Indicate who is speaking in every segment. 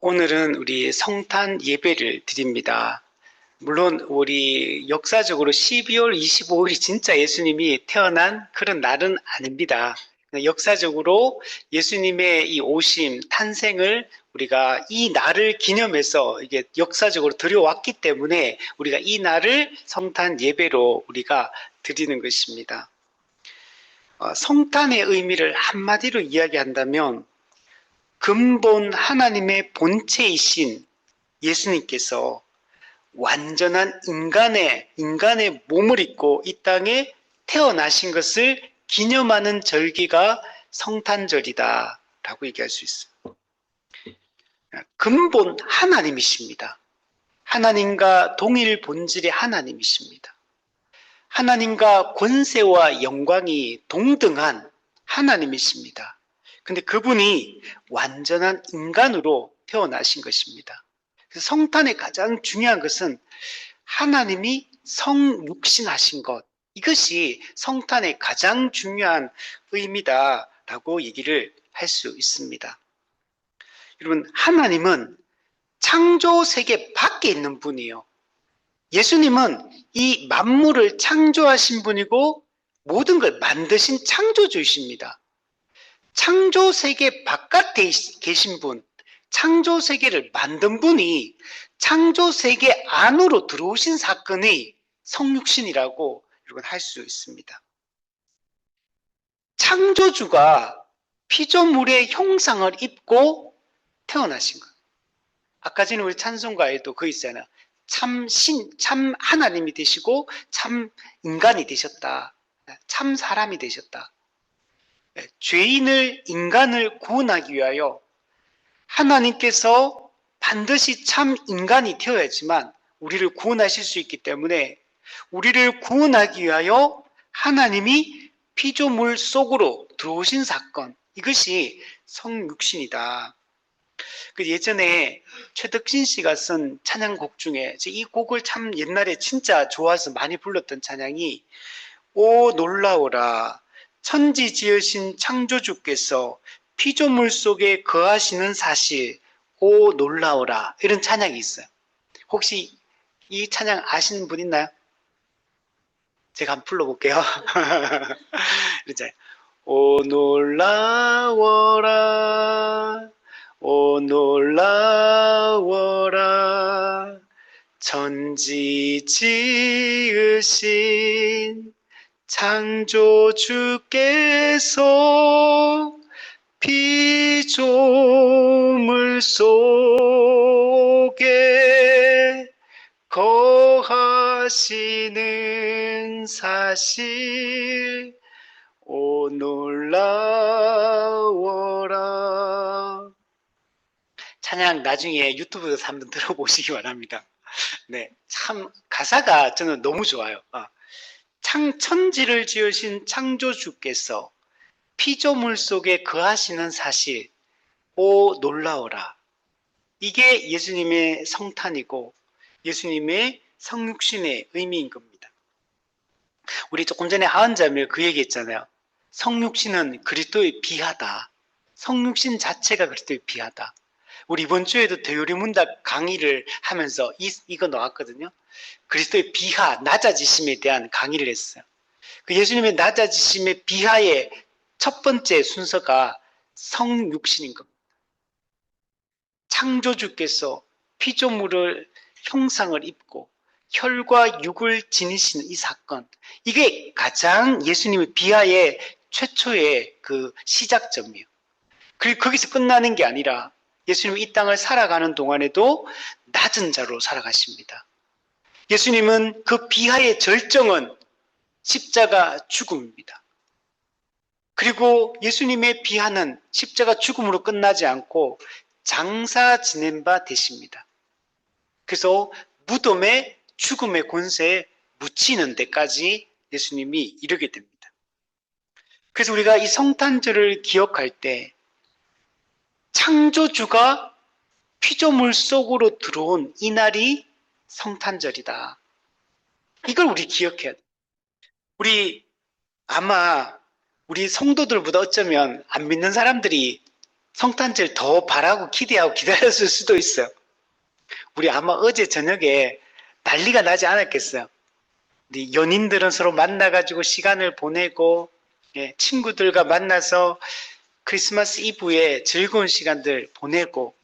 Speaker 1: 오늘은 우리 성탄 예배를 드립니다. 물론 우리 역사적으로 12월 25일이 진짜 예수님이 태어난 그런 날은 아닙니다. 역사적으로 예수님의 이 오심, 탄생을 우리가 이 날을 기념해서 이게 역사적으로 드려왔기 때문에 우리가 이 날을 성탄 예배로 우리가 드리는 것입니다. 성탄의 의미를 한마디로 이야기한다면 근본 하나님의 본체이신 예수님께서 완전한 인간의 몸을 입고 이 땅에 태어나신 것을 기념하는 절기가 성탄절이다 라고 얘기할 수 있어요. 근본 하나님이십니다. 하나님과 동일 본질의 하나님이십니다. 하나님과 권세와 영광이 동등한 하나님이십니다. 근데 그분이 완전한 인간으로 태어나신 것입니다. 그래서 성탄의 가장 중요한 것은 하나님이 성육신하신 것, 이것이 성탄의 가장 중요한 의미다라고 얘기를 할 수 있습니다. 여러분, 하나님은 창조 세계 밖에 있는 분이에요. 예수님은 이 만물을 창조하신 분이고 모든 걸 만드신 창조주이십니다. 창조 세계 바깥에 계신 분, 창조 세계를 만든 분이 창조 세계 안으로 들어오신 사건이 성육신이라고 여러분 할 수 있습니다. 창조주가 피조물의 형상을 입고 태어나신 것. 아까 전에 우리 찬송가에도 그 있잖아요. 참 하나님이 되시고 참 인간이 되셨다. 참 사람이 되셨다. 죄인을, 인간을 구원하기 위하여 하나님께서 반드시 참 인간이 되어야지만 우리를 구원하실 수 있기 때문에 우리를 구원하기 위하여 하나님이 피조물 속으로 들어오신 사건, 이것이 성육신이다. 예전에 최덕신 씨가 쓴 찬양곡 중에 이 곡을 참 옛날에 진짜 좋아서 많이 불렀던 찬양이 오 놀라워라 천지 지으신 창조주께서 피조물 속에 거하시는 사실 오 놀라워라, 이런 찬양이 있어요. 혹시 이 찬양 아시는 분 있나요? 제가 한번 불러볼게요. 오 놀라워라 오 놀라워라 천지 지으신 창조주께서 피조물 속에 거하시는 사실 오 놀라워라. 찬양 나중에 유튜브에서 한번 들어보시기 바랍니다. 네, 참 가사가 저는 너무 좋아요. 천지를 지으신 창조주께서 피조물 속에 거하시는 사실 오 놀라워라. 이게 예수님의 성탄이고 예수님의 성육신의 의미인 겁니다. 우리 조금 전에 하은자매 그 얘기했잖아요. 성육신은 그리스도의 비하다. 성육신 자체가 그리스도의 비하다. 우리 이번 주에도 대요리문답 강의를 하면서 이거 나왔거든요. 그리스도의 비하, 낮아지심에 대한 강의를 했어요. 그 예수님의 낮아지심의 비하의 첫 번째 순서가 성육신인 겁니다. 창조주께서 피조물을 형상을 입고 혈과 육을 지니시는 이 사건, 이게 가장 예수님의 비하의 최초의 그 시작점이에요. 그리고 거기서 끝나는 게 아니라 예수님이 이 땅을 살아가는 동안에도 낮은 자로 살아가십니다. 예수님은 그 비하의 절정은 십자가 죽음입니다. 그리고 예수님의 비하는 십자가 죽음으로 끝나지 않고 장사 지낸 바 되십니다. 그래서 무덤에 죽음의 권세에 묻히는 데까지 예수님이 이르게 됩니다. 그래서 우리가 이 성탄절을 기억할 때 창조주가 피조물 속으로 들어온 이 날이 성탄절이다. 이걸 우리 기억해야 돼. 우리 아마 우리 성도들보다 어쩌면 안 믿는 사람들이 성탄절 더 바라고 기대하고 기다렸을 수도 있어요. 우리 아마 어제 저녁에 난리가 나지 않았겠어요. 우리 연인들은 서로 만나가지고 시간을 보내고, 친구들과 만나서 크리스마스 이브에 즐거운 시간들 보내고,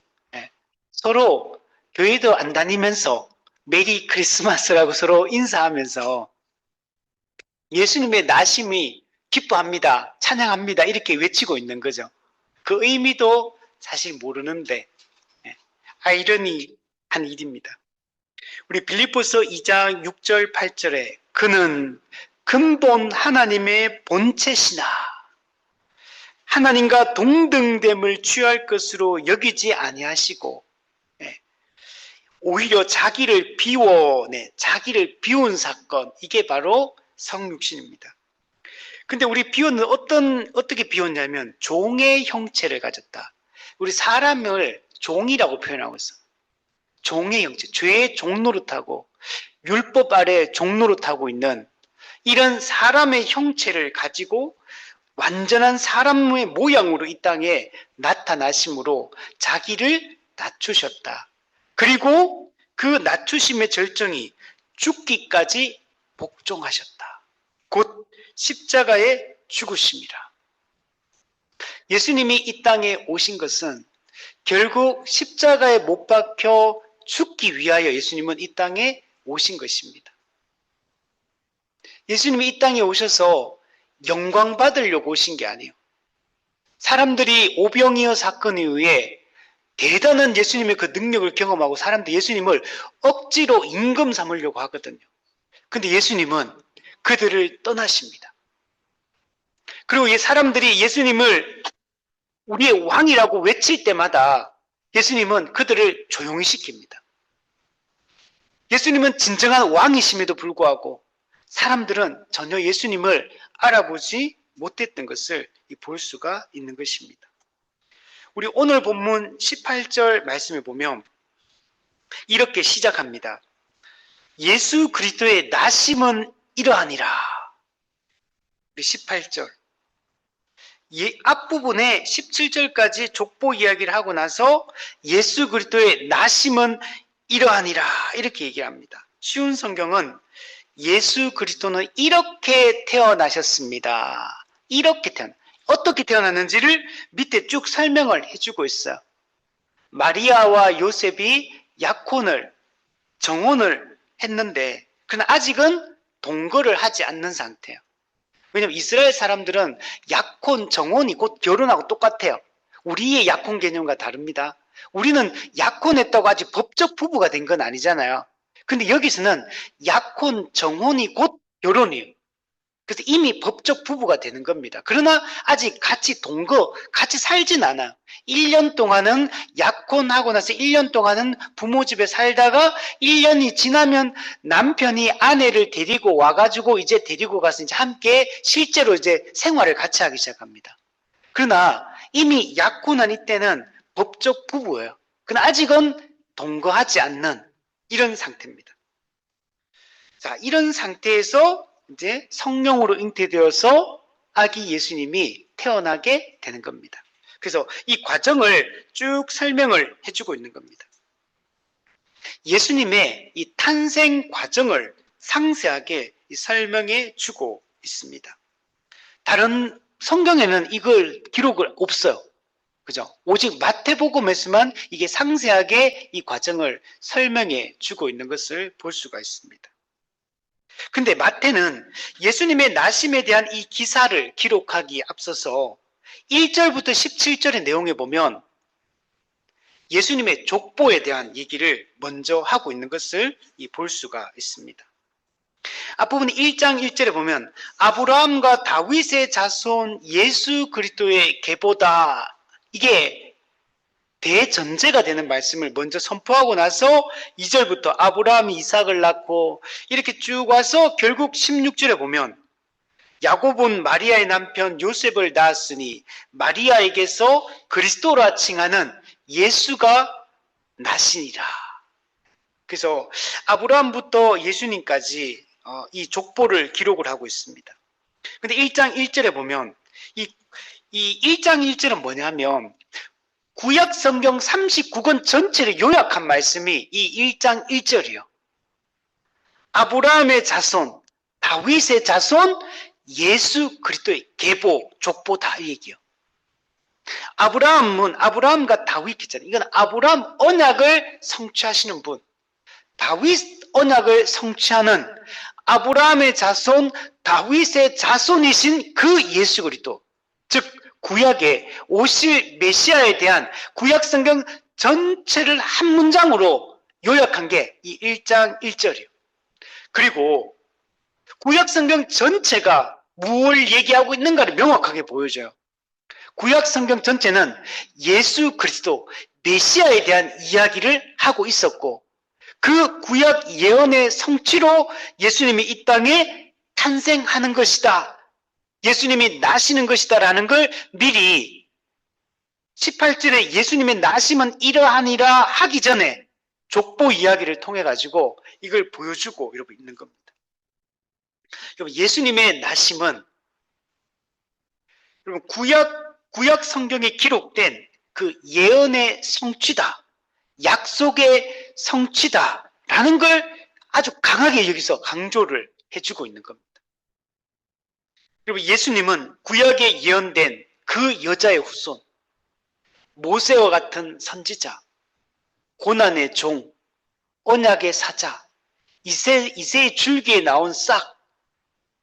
Speaker 1: 서로 교회도 안 다니면서 메리 크리스마스라고 서로 인사하면서 예수님의 나심이 기뻐합니다, 찬양합니다 이렇게 외치고 있는 거죠. 그 의미도 사실 모르는데 아이러니한 일입니다. 우리 빌립보서 2장 6절 8절에 그는 근본 하나님의 본체시나 하나님과 동등됨을 취할 것으로 여기지 아니하시고 오히려 자기를 비운 사건, 이게 바로 성육신입니다. 근데 우리 비유는 어떻게 비웠냐면 종의 형체를 가졌다. 우리 사람을 종이라고 표현하고 있어. 종의 형체, 죄의 종노릇하고 율법 아래 종노릇하고 있는 이런 사람의 형체를 가지고 완전한 사람의 모양으로 이 땅에 나타나심으로 자기를 낮추셨다. 그리고 그 낮추심의 절정이 죽기까지 복종하셨다. 곧 십자가에 죽으심이라. 예수님이 이 땅에 오신 것은 결국 십자가에 못 박혀 죽기 위하여 예수님은 이 땅에 오신 것입니다. 예수님이 이 땅에 오셔서 영광 받으려고 오신 게 아니에요. 사람들이 오병이어 사건에 의해 대단한 예수님의 그 능력을 경험하고 사람들이 예수님을 억지로 임금 삼으려고 하거든요. 근데 예수님은 그들을 떠나십니다. 그리고 이 사람들이 예수님을 우리의 왕이라고 외칠 때마다 예수님은 그들을 조용히 시킵니다. 예수님은 진정한 왕이심에도 불구하고 사람들은 전혀 예수님을 알아보지 못했던 것을 볼 수가 있는 것입니다. 우리 오늘 본문 18절 말씀을 보면 이렇게 시작합니다. 예수 그리스도의 나심은 이러하니라. 우리 18절. 앞부분에 17절까지 족보 이야기를 하고 나서 예수 그리스도의 나심은 이러하니라 이렇게 얘기합니다. 쉬운 성경은 예수 그리스도는 이렇게 태어나셨습니다. 이렇게 어떻게 태어났는지를 밑에 쭉 설명을 해주고 있어요. 마리아와 요셉이 약혼을 정혼을 했는데 그러나 아직은 동거를 하지 않는 상태예요. 왜냐하면 이스라엘 사람들은 약혼, 정혼이 곧 결혼하고 똑같아요. 우리의 약혼 개념과 다릅니다. 우리는 약혼했다고 아직 법적 부부가 된 건 아니잖아요. 근데 여기서는 약혼, 정혼이 곧 결혼이에요. 그래서 이미 법적 부부가 되는 겁니다. 그러나 아직 같이 동거, 같이 살진 않아요. 1년 동안은 약혼하고 나서 1년 동안은 부모 집에 살다가 1년이 지나면 남편이 아내를 데리고 와가지고 이제 데리고 가서 이제 함께 실제로 이제 생활을 같이 하기 시작합니다. 그러나 이미 약혼한 이때는 법적 부부예요. 그러나 아직은 동거하지 않는 이런 상태입니다. 자, 이런 상태에서 이제 성령으로 잉태되어서 아기 예수님이 태어나게 되는 겁니다. 그래서 이 과정을 쭉 설명을 해주고 있는 겁니다. 예수님의 이 탄생 과정을 상세하게 설명해 주고 있습니다. 다른 성경에는 이걸 기록을 없어요. 그죠? 오직 마태복음에서만 이게 상세하게 이 과정을 설명해 주고 있는 것을 볼 수가 있습니다. 근데 마태는 예수님의 나심에 대한 이 기사를 기록하기에 앞서서 1절부터 17절의 내용에 보면 예수님의 족보에 대한 얘기를 먼저 하고 있는 것을 볼 수가 있습니다. 앞부분 1장 1절에 보면 아브라함과 다윗의 자손 예수 그리스도의 계보다, 이게 대전제가 되는 말씀을 먼저 선포하고 나서 2절부터 아브라함이 이삭을 낳고 이렇게 쭉 와서 결국 16절에 보면 야곱은 마리아의 남편 요셉을 낳았으니 마리아에게서 그리스도라 칭하는 예수가 나시니라. 그래서 아브라함부터 예수님까지 이 족보를 기록을 하고 있습니다. 근데 1장 1절에 보면 이 1장 1절은 뭐냐면 구약 성경 39권 전체를 요약한 말씀이 이 1장 1절이요. 아브라함의 자손, 다윗의 자손, 예수 그리스도의 계보, 족보 다 얘기요. 아브라함과 다윗 있잖아요. 이건 아브라함 언약을 성취하시는 분. 다윗 언약을 성취하는 아브라함의 자손, 다윗의 자손이신 그 예수 그리스도. 즉 구약에 오실 메시아에 대한 구약 성경 전체를 한 문장으로 요약한 게 이 1장 1절이에요. 그리고 구약 성경 전체가 무엇을 얘기하고 있는가를 명확하게 보여줘요. 구약 성경 전체는 예수 그리스도 메시아에 대한 이야기를 하고 있었고 그 구약 예언의 성취로 예수님이 이 땅에 탄생하는 것이다. 예수님이 나시는 것이다 라는 걸 미리 18절에 예수님의 나심은 이러하니라 하기 전에 족보 이야기를 통해 가지고 이걸 보여주고 이러고 있는 겁니다. 여러분, 예수님의 나심은 여러분 구약 성경에 기록된 그 예언의 성취다, 약속의 성취다 라는 걸 아주 강하게 여기서 강조를 해주고 있는 겁니다. 여러분, 예수님은 구약에 예언된 그 여자의 후손, 모세와 같은 선지자, 고난의 종, 언약의 사자, 이새의 줄기에 나온 싹,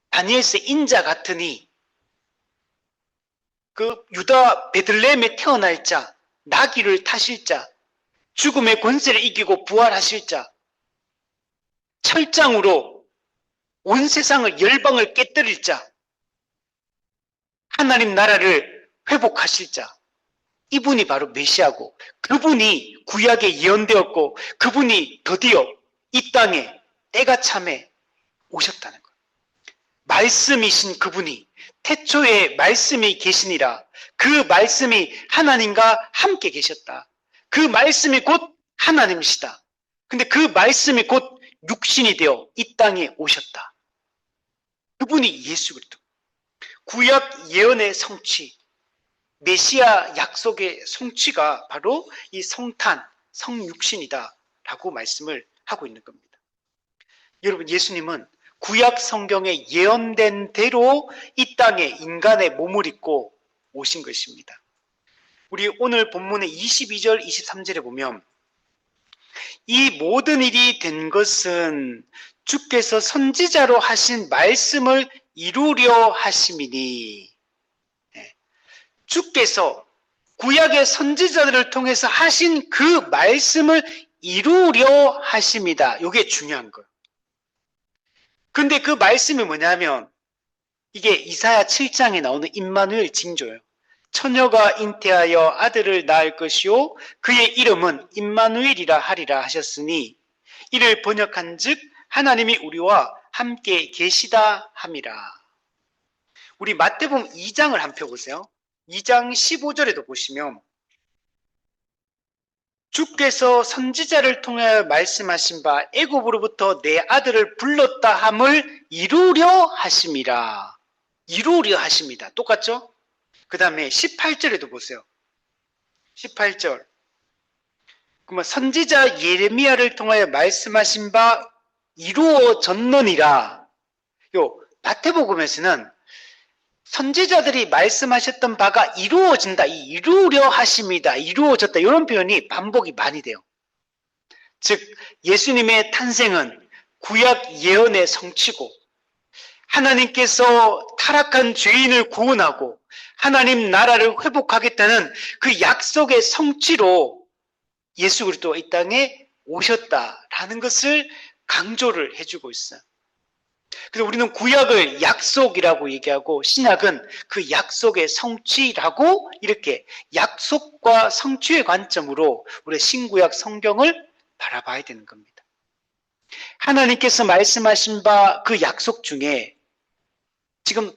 Speaker 1: 다니엘서의 인자 같으니 그 유다 베들레헴에 태어날 자, 나귀를 타실 자, 죽음의 권세를 이기고 부활하실 자, 철장으로 온 세상을 열방을 깨뜨릴 자, 하나님 나라를 회복하실 자, 이분이 바로 메시아고 그분이 구약에 예언되었고 그분이 드디어 이 땅에 때가 참에 오셨다는 거예요. 말씀이신 그분이 태초에 말씀이 계시니라. 그 말씀이 하나님과 함께 계셨다. 그 말씀이 곧 하나님이시다. 근데 그 말씀이 곧 육신이 되어 이 땅에 오셨다. 그분이 예수 그리스도. 구약 예언의 성취, 메시아 약속의 성취가 바로 이 성탄, 성육신이다 라고 말씀을 하고 있는 겁니다. 여러분, 예수님은 구약 성경에 예언된 대로 이 땅에 인간의 몸을 입고 오신 것입니다. 우리 오늘 본문의 22절, 23절에 보면 이 모든 일이 된 것은 주께서 선지자로 하신 말씀을 이루려 하심이니, 주께서 구약의 선지자들을 통해서 하신 그 말씀을 이루려 하심이다. 이게 중요한 거예요. 근데 그 말씀이 뭐냐면 이게 이사야 7장에 나오는 임마누엘 징조예요. 처녀가 잉태하여 아들을 낳을 것이요 그의 이름은 임마누엘이라 하리라 하셨으니 이를 번역한즉 하나님이 우리와 함께 계시다 함이라. 우리 마태복음 2장을 한번 펴보세요. 2장 15절에도 보시면 주께서 선지자를 통하여 말씀하신 바 애굽으로부터 내 아들을 불렀다 함을 이루려 하심이라. 이루려 하십니다. 똑같죠? 그 다음에 18절에도 보세요. 18절. 그러면 선지자 예레미야를 통하여 말씀하신 바 이루어졌느니라. 요 마태복음에서는 선지자들이 말씀하셨던 바가 이루어진다, 이루려 하십니다, 이루어졌다 이런 표현이 반복이 많이 돼요. 즉 예수님의 탄생은 구약 예언의 성취고 하나님께서 타락한 죄인을 구원하고 하나님 나라를 회복하겠다는 그 약속의 성취로 예수 그리스도가 이 땅에 오셨다라는 것을 강조를 해주고 있어요. 그래서 우리는 구약을 약속이라고 얘기하고 신약은 그 약속의 성취라고 이렇게 약속과 성취의 관점으로 우리 신구약 성경을 바라봐야 되는 겁니다. 하나님께서 말씀하신 바 그 약속 중에 지금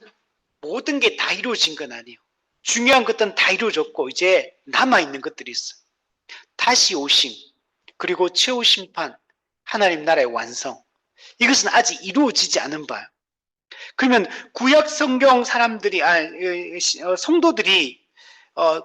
Speaker 1: 모든 게 다 이루어진 건 아니에요. 중요한 것들은 다 이루어졌고 이제 남아있는 것들이 있어요. 다시 오심, 그리고 최후 심판, 하나님 나라의 완성. 이것은 아직 이루어지지 않은 바예요. 그러면 구약 성경 사람들이, 성도들이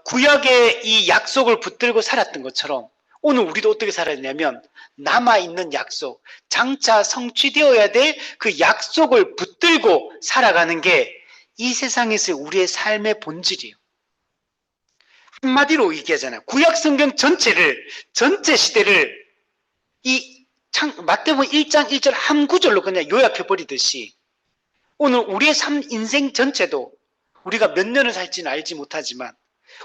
Speaker 1: 구약의 이 약속을 붙들고 살았던 것처럼 오늘 우리도 어떻게 살아야 되냐면 남아있는 약속, 장차 성취되어야 될 그 약속을 붙들고 살아가는 게 이 세상에서 우리의 삶의 본질이에요. 한마디로 얘기하잖아요. 구약 성경 전체 시대를 마태복음 1장 1절 한 구절로 그냥 요약해버리듯이 오늘 우리의 삶 인생 전체도 우리가 몇 년을 살지는 알지 못하지만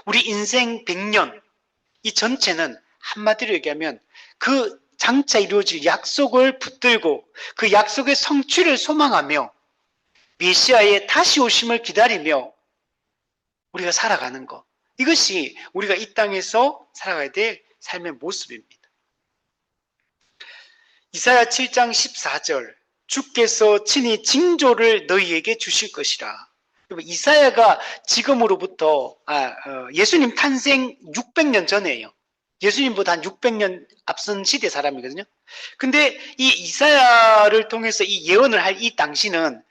Speaker 1: 우리 인생 100년 이 전체는 한마디로 얘기하면 그 장차 이루어질 약속을 붙들고 그 약속의 성취를 소망하며 메시아의 다시 오심을 기다리며 우리가 살아가는 것. 이것이 우리가 이 땅에서 살아가야 될 삶의 모습입니다. 이사야 7장 14절 주께서 친히 징조를 너희에게 주실 것이라. 이사야가 지금으로부터 예수님 탄생 600년 전이에요. 예수님보다 한 600년 앞선 시대 사람이거든요. 근데 이 이사야를 통해서 이 예언을 할 이 당시는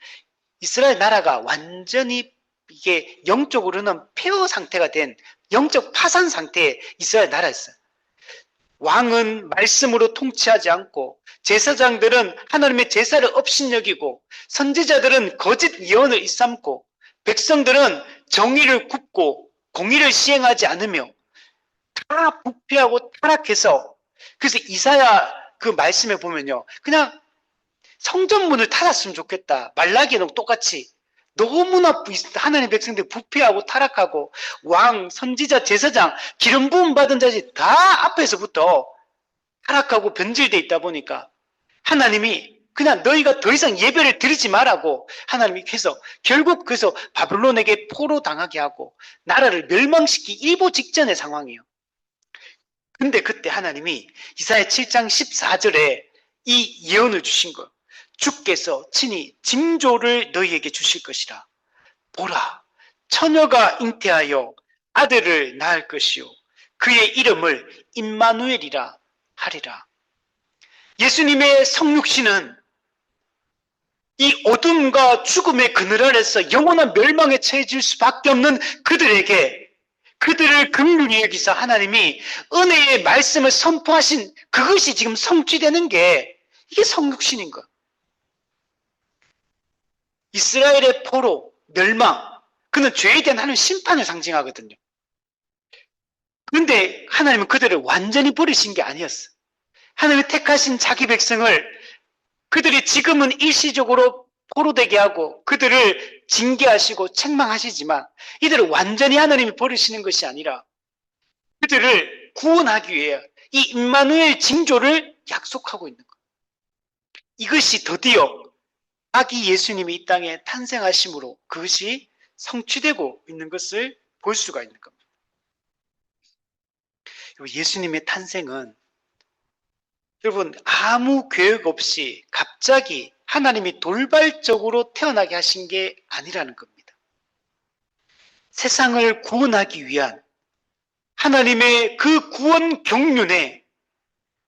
Speaker 1: 이스라엘 나라가 완전히 이게 영적으로는 폐허 상태가 된 영적 파산 상태의 이스라엘 나라였어요. 왕은 말씀으로 통치하지 않고 제사장들은 하나님의 제사를 업신여기고 선지자들은 거짓 예언을 일삼고 백성들은 정의를 굽고 공의를 시행하지 않으며 다 부패하고 타락해서 그래서 이사야 그 말씀에 보면요. 그냥 성전문을 닫았으면 좋겠다. 말라기는 똑같이 너무나 하나님의 백성들 부패하고 타락하고 왕, 선지자, 제사장, 기름 부음 받은 자들이 다 앞에서부터 타락하고 변질되어 있다 보니까 하나님이 그냥 너희가 더 이상 예배를 드리지 말라고 하나님이 해서 결국 그래서 바벨론에게 포로 당하게 하고 나라를 멸망시키기 일보 직전의 상황이에요. 근데 그때 하나님이 이사야 7장 14절에 이 예언을 주신 거예요. 주께서 친히 징조를 너희에게 주실 것이라. 보라, 처녀가 잉태하여 아들을 낳을 것이요 그의 이름을 임마누엘이라 하리라. 예수님의 성육신은 이 어둠과 죽음의 그늘 아래서 영원한 멸망에 처해질 수밖에 없는 그들에게 그들을 긍휼히 여기사 하나님이 은혜의 말씀을 선포하신 그것이 지금 성취되는 게 이게 성육신인 거예요. 이스라엘의 포로, 멸망, 그는 죄에 대한 하나님의 심판을 상징하거든요. 그런데 하나님은 그들을 완전히 버리신 게 아니었어요. 하나님이 택하신 자기 백성을 그들이 지금은 일시적으로 포로되게 하고 그들을 징계하시고 책망하시지만 이들을 완전히 하나님이 버리시는 것이 아니라 그들을 구원하기 위해 이 임마누엘 징조를 약속하고 있는 거예요. 이것이 드디어 아기 예수님이 이 땅에 탄생하심으로 그것이 성취되고 있는 것을 볼 수가 있는 겁니다. 예수님의 탄생은 여러분 아무 계획 없이 갑자기 하나님이 돌발적으로 태어나게 하신 게 아니라는 겁니다. 세상을 구원하기 위한 하나님의 그 구원 경륜의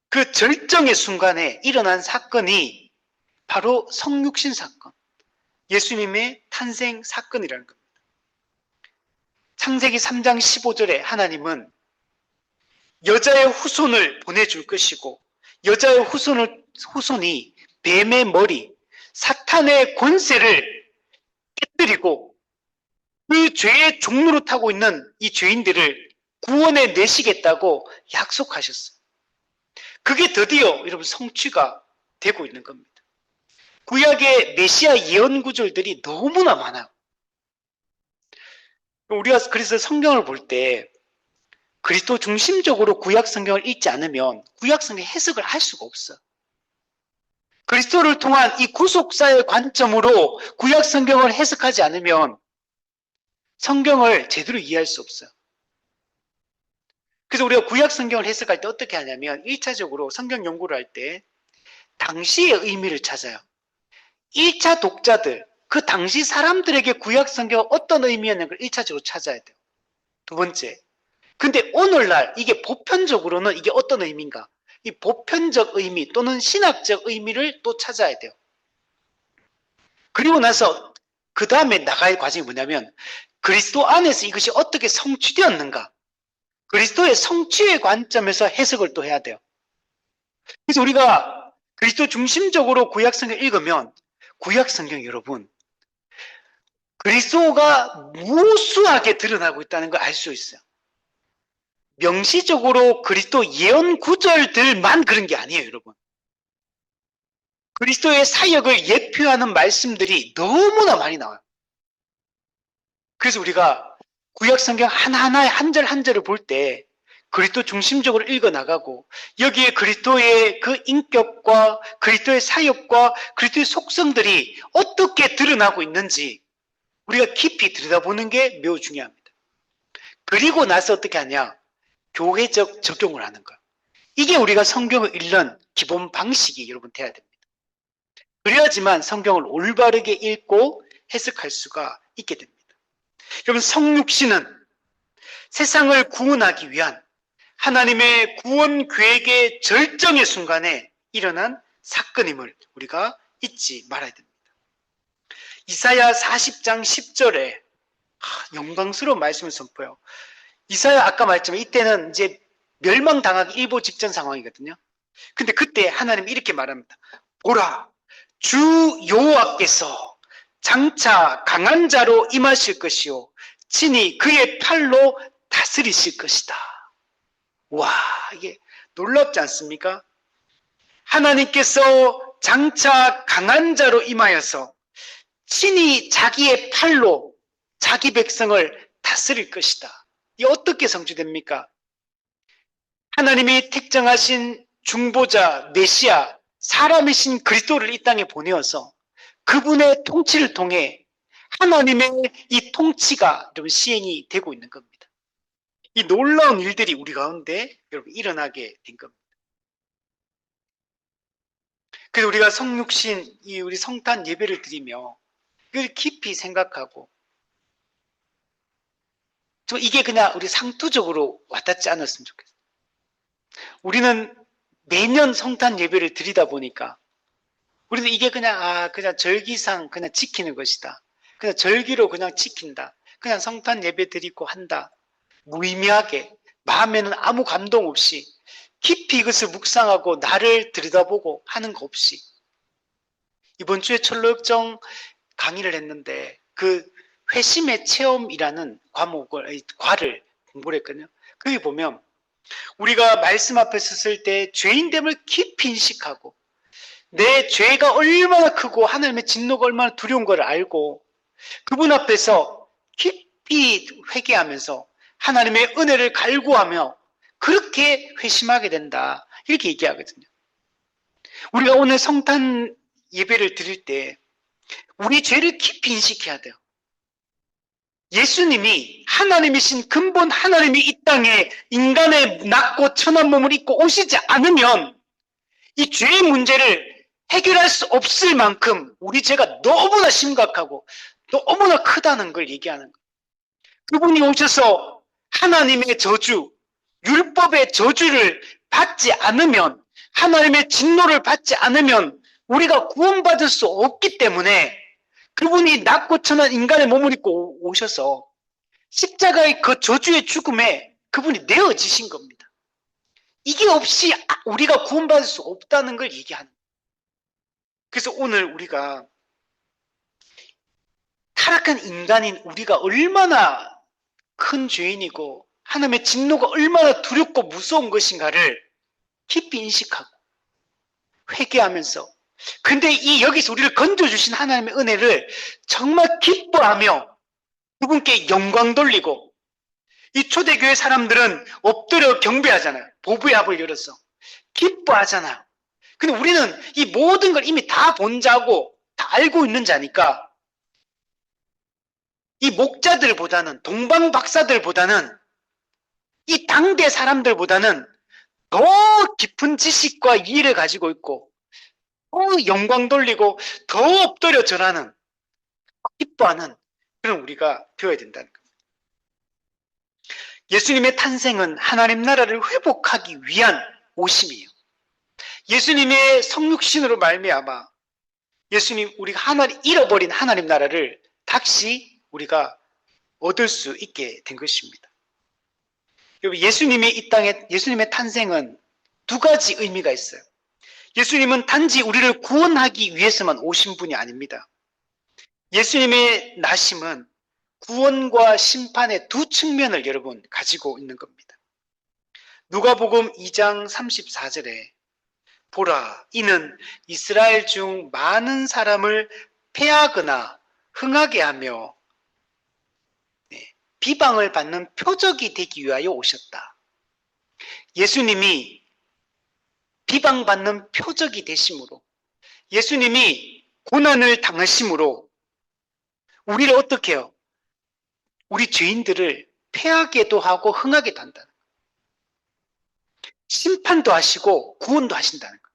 Speaker 1: 그 절정의 순간에 일어난 사건이 바로 성육신 사건, 예수님의 탄생 사건이라는 겁니다. 창세기 3장 15절에 하나님은 여자의 후손을 보내줄 것이고 여자의 후손이 뱀의 머리, 사탄의 권세를 깨뜨리고 그 죄의 종로로 타고 있는 이 죄인들을 구원해 내시겠다고 약속하셨어요. 그게 드디어 여러분 성취가 되고 있는 겁니다. 구약의 메시아 예언 구절들이 너무나 많아요. 우리가 그래서 성경을 볼 때 그리스도 중심적으로 구약 성경을 읽지 않으면 구약 성경 해석을 할 수가 없어. 그리스도를 통한 이 구속사의 관점으로 구약 성경을 해석하지 않으면 성경을 제대로 이해할 수 없어요. 그래서 우리가 구약 성경을 해석할 때 어떻게 하냐면 1차적으로 성경 연구를 할 때 당시의 의미를 찾아요. 1차 독자들, 그 당시 사람들에게 구약 성경은 어떤 의미였는가 1차적으로 찾아야 돼요. 두 번째, 근데 오늘날 이게 보편적으로는 이게 어떤 의미인가? 이 보편적 의미 또는 신학적 의미를 또 찾아야 돼요. 그리고 나서 그 다음에 나갈 과정이 뭐냐면 그리스도 안에서 이것이 어떻게 성취되었는가? 그리스도의 성취의 관점에서 해석을 또 해야 돼요. 그래서 우리가 그리스도 중심적으로 구약성경 읽으면 구약성경 여러분 그리스도가 무수하게 드러나고 있다는 걸 알 수 있어요. 명시적으로 그리스도 예언 구절들만 그런 게 아니에요, 여러분. 그리스도의 사역을 예표하는 말씀들이 너무나 많이 나와요. 그래서 우리가 구약성경 하나하나의 한 절 한 절을 볼 때 그리스도 중심적으로 읽어나가고 여기에 그리스도의 그 인격과 그리스도의 사역과 그리스도의 속성들이 어떻게 드러나고 있는지 우리가 깊이 들여다보는 게 매우 중요합니다. 그리고 나서 어떻게 하냐? 교회적 적용을 하는 거예요. 이게 우리가 성경을 읽는 기본 방식이 여러분 돼야 됩니다. 그래야지만 성경을 올바르게 읽고 해석할 수가 있게 됩니다. 여러분 성육신은 세상을 구원하기 위한 하나님의 구원 계획의 절정의 순간에 일어난 사건임을 우리가 잊지 말아야 됩니다. 이사야 40장 10절에 영광스러운 말씀을 선포해요. 이사야 아까 말했지만 이때는 이제 멸망당하기 일보 직전 상황이거든요. 근데 그때 하나님 이렇게 말합니다. 보라, 주 여호와께서 장차 강한 자로 임하실 것이요 친히 그의 팔로 다스리실 것이다. 와, 이게 놀랍지 않습니까? 하나님께서 장차 강한 자로 임하여서 친히 자기의 팔로 자기 백성을 다스릴 것이다. 이게 어떻게 성취됩니까? 하나님이 택정하신 중보자 메시아 사람이신 그리스도를 이 땅에 보내어서 그분의 통치를 통해 하나님의 이 통치가 여러분 시행이 되고 있는 겁니다. 이 놀라운 일들이 우리 가운데 여러분 일어나게 된 겁니다. 그래서 우리가 성육신 이 우리 성탄 예배를 드리며 이걸 깊이 생각하고 이게 그냥 우리 상투적으로 와닿지 않았으면 좋겠어요. 우리는 매년 성탄 예배를 드리다 보니까 우리는 이게 그냥 그냥 절기상 그냥 지키는 것이다. 그냥 절기로 그냥 지킨다. 그냥 성탄 예배 드리고 한다. 무의미하게 마음에는 아무 감동 없이 깊이 이것을 묵상하고 나를 들여다보고 하는 거 없이 이번 주에 철로역정 강의를 했는데 그 회심의 체험이라는 과를 공부를 했거든요. 거기 보면 우리가 말씀 앞에 섰을 때 죄인됨을 깊이 인식하고 내 죄가 얼마나 크고 하나님의 진노가 얼마나 두려운 걸 알고 그분 앞에서 깊이 회개하면서 하나님의 은혜를 갈구하며 그렇게 회심하게 된다. 이렇게 얘기하거든요. 우리가 오늘 성탄 예배를 드릴 때 우리 죄를 깊이 인식해야 돼요. 예수님이 하나님이신 근본 하나님이 이 땅에 인간의 낮고 천한 몸을 입고 오시지 않으면 이 죄의 문제를 해결할 수 없을 만큼 우리 죄가 너무나 심각하고 너무나 크다는 걸 얘기하는 거예요. 그분이 오셔서 하나님의 저주, 율법의 저주를 받지 않으면 하나님의 진노를 받지 않으면 우리가 구원받을 수 없기 때문에 그분이 낮고 천한 인간의 몸을 입고 오셔서 십자가의 그 저주의 죽음에 그분이 내어지신 겁니다. 이게 없이 우리가 구원받을 수 없다는 걸 얘기하는 거예요. 그래서 오늘 우리가 타락한 인간인 우리가 얼마나 큰 죄인이고 하나님의 진노가 얼마나 두렵고 무서운 것인가를 깊이 인식하고 회개하면서 근데 이 여기서 우리를 건져주신 하나님의 은혜를 정말 기뻐하며 그분께 영광 돌리고 이 초대교회 사람들은 엎드려 경배하잖아요. 보부의 합을 열어서 기뻐하잖아요. 근데 우리는 이 모든 걸 이미 다 본 자고 다 알고 있는 자니까 이 목자들보다는 동방 박사들보다는 이 당대 사람들보다는 더 깊은 지식과 이해를 가지고 있고 더 영광 돌리고 더 엎드려 절하는 기뻐하는 그런 우리가 되어야 된다는 겁니다. 예수님의 탄생은 하나님 나라를 회복하기 위한 오심이에요. 예수님의 성육신으로 말미암아 예수님 우리가 잃어버린 하나님 나라를 다시 우리가 얻을 수 있게 된 것입니다. 여러분, 예수님의 이 땅에, 예수님의 탄생은 두 가지 의미가 있어요. 예수님은 단지 우리를 구원하기 위해서만 오신 분이 아닙니다. 예수님의 나심은 구원과 심판의 두 측면을 여러분 가지고 있는 겁니다. 누가복음 2장 34절에 보라, 이는 이스라엘 중 많은 사람을 패하거나 흥하게 하며 비방을 받는 표적이 되기 위하여 오셨다. 예수님이 비방받는 표적이 되심으로, 예수님이 고난을 당하심으로 우리를 어떻게 해요? 우리 죄인들을 패하게도 하고 흥하게도 한다는 거예요. 심판도 하시고 구원도 하신다는 거예요.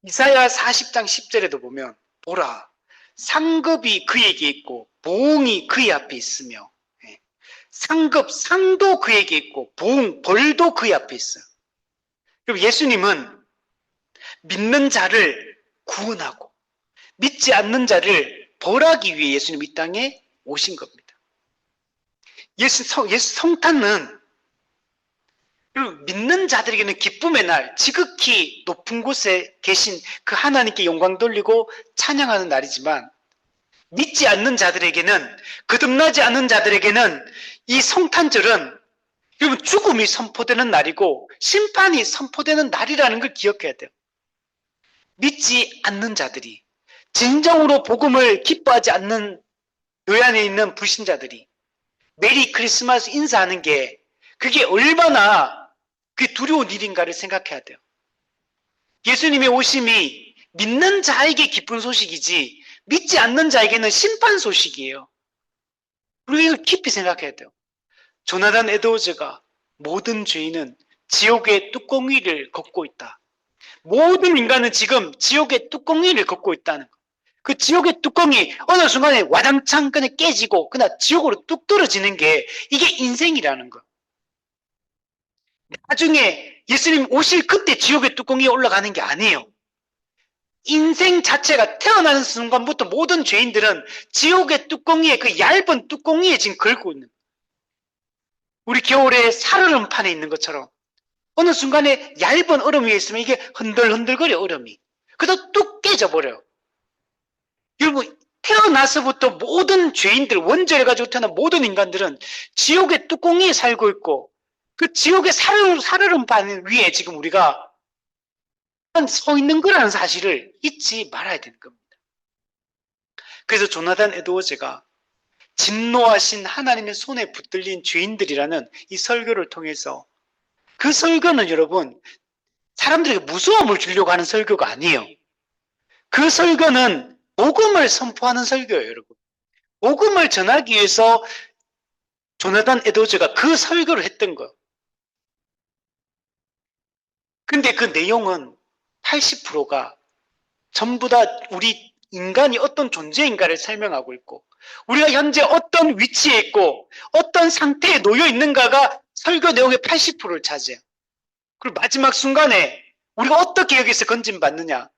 Speaker 1: 이사야 40장 10절에도 보면 보라, 상급이 그에게 있고 보응이 그의 앞에 있으며, 상급, 상도 그에게 있고 보응, 벌도 그의 앞에 있어요. 그럼 예수님은 믿는 자를 구원하고 믿지 않는 자를 벌하기 위해 예수님 이 땅에 오신 겁니다. 예수 성탄은 믿는 자들에게는 기쁨의 날, 지극히 높은 곳에 계신 그 하나님께 영광 돌리고 찬양하는 날이지만, 믿지 않는 자들에게는, 거듭나지 않는 자들에게는 이 성탄절은 여러분 죽음이 선포되는 날이고 심판이 선포되는 날이라는 걸 기억해야 돼요. 믿지 않는 자들이, 진정으로 복음을 기뻐하지 않는 교회 안에 있는 불신자들이 메리 크리스마스 인사하는 게 그게 얼마나 그 두려운 일인가를 생각해야 돼요. 예수님의 오심이 믿는 자에게 기쁜 소식이지 믿지 않는 자에게는 심판 소식이에요. 우리가 이걸 깊이 생각해야 돼요. 조나단 에드워즈가 모든 죄인은 지옥의 뚜껑 위를 걷고 있다. 모든 인간은 지금 지옥의 뚜껑 위를 걷고 있다는 거. 그 지옥의 뚜껑이 어느 순간에 와장창 그냥 깨지고 그냥 지옥으로 뚝 떨어지는 게 이게 인생이라는 거. 나중에 예수님 오실 그때 지옥의 뚜껑이 올라가는 게 아니에요. 인생 자체가 태어나는 순간부터 모든 죄인들은 지옥의 뚜껑 위에, 그 얇은 뚜껑 위에 지금 걸고 있는 거예요. 우리 겨울에 살얼음판에 있는 것처럼 어느 순간에 얇은 얼음 위에 있으면 이게 흔들흔들거려, 얼음이. 그러다 뚝 깨져버려요. 여러분, 태어나서부터 모든 죄인들, 원죄해가지고 태어난 모든 인간들은 지옥의 뚜껑 위에 살고 있고, 그 지옥의 살얼음판 위에 지금 우리가 서 있는 거라는 사실을 잊지 말아야 되는 겁니다. 그래서 조나단 에드워즈가 진노하신 하나님의 손에 붙들린 죄인들이라는 이 설교를 통해서, 그 설교는 여러분 사람들에게 무서움을 주려고 하는 설교가 아니에요. 그 설교는 복음을 선포하는 설교예요, 여러분. 복음을 전하기 위해서 조나단 에드워즈가 그 설교를 했던 거예요. 근데 그 내용은 80%가 전부 다 우리 인간이 어떤 존재인가를 설명하고 있고, 우리가 현재 어떤 위치에 있고 어떤 상태에 놓여 있는가가 설교 내용의 80%를 차지해요. 그리고 마지막 순간에 우리가 어떻게 여기서 건진받느냐,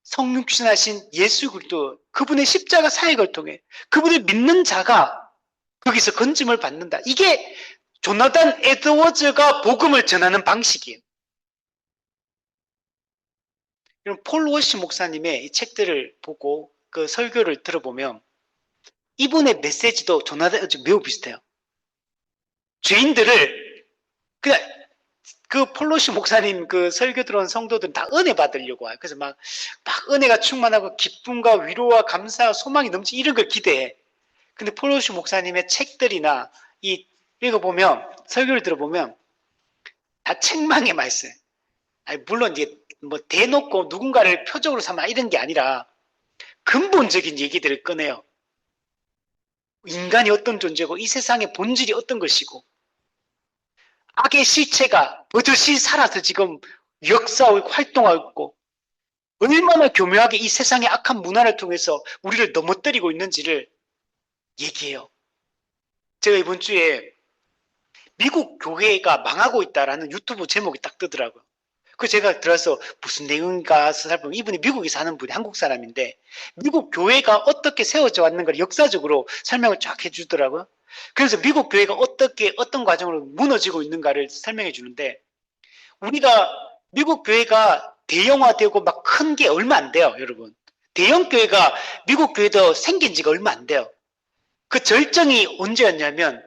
Speaker 1: 성육신하신 예수 그리스도, 그분의 십자가 사역을 통해 그분을 믿는 자가 거기서 건짐을 받는다. 이게 조나단 에드워즈가 복음을 전하는 방식이에요. 폴 워시 목사님의 이 책들을 보고 그 설교를 들어보면 이분의 메시지도 조나단 에드워즈 매우 비슷해요. 죄인들을 그냥 그 폴 워시 목사님 그 설교 들어온 성도들은 다 은혜 받으려고 와요. 그래서 막 은혜가 충만하고 기쁨과 위로와 감사와 소망이 넘치 이런 걸 기대해. 근데 폴 워시 목사님의 책들이나 이 읽어보면, 설교를 들어보면 다 책망의 말씀. 아니 물론 이제 뭐 대놓고 누군가를 표적으로 삼아 이런 게 아니라 근본적인 얘기들을 꺼내요. 인간이 어떤 존재고 이 세상의 본질이 어떤 것이고 악의 실체가 버젓이 살아서 지금 역사하고 활동하고 있고 얼마나 교묘하게 이 세상의 악한 문화를 통해서 우리를 넘어뜨리고 있는지를 얘기해요. 제가 이번 주에 미국 교회가 망하고 있다라는 유튜브 제목이 딱 뜨더라고요. 그 제가 들어서 무슨 내용인가 살펴보면 이분이 미국에 사는 분이 한국 사람인데 미국 교회가 어떻게 세워져 왔는가를 역사적으로 설명을 쫙 해주더라고요. 그래서 미국 교회가 어떻게 어떤 과정으로 무너지고 있는가를 설명해 주는데 우리가 미국 교회가 대형화되고 막 큰 게 얼마 안 돼요, 여러분. 대형 교회가 미국 교회도 생긴 지가 얼마 안 돼요. 그 절정이 언제였냐면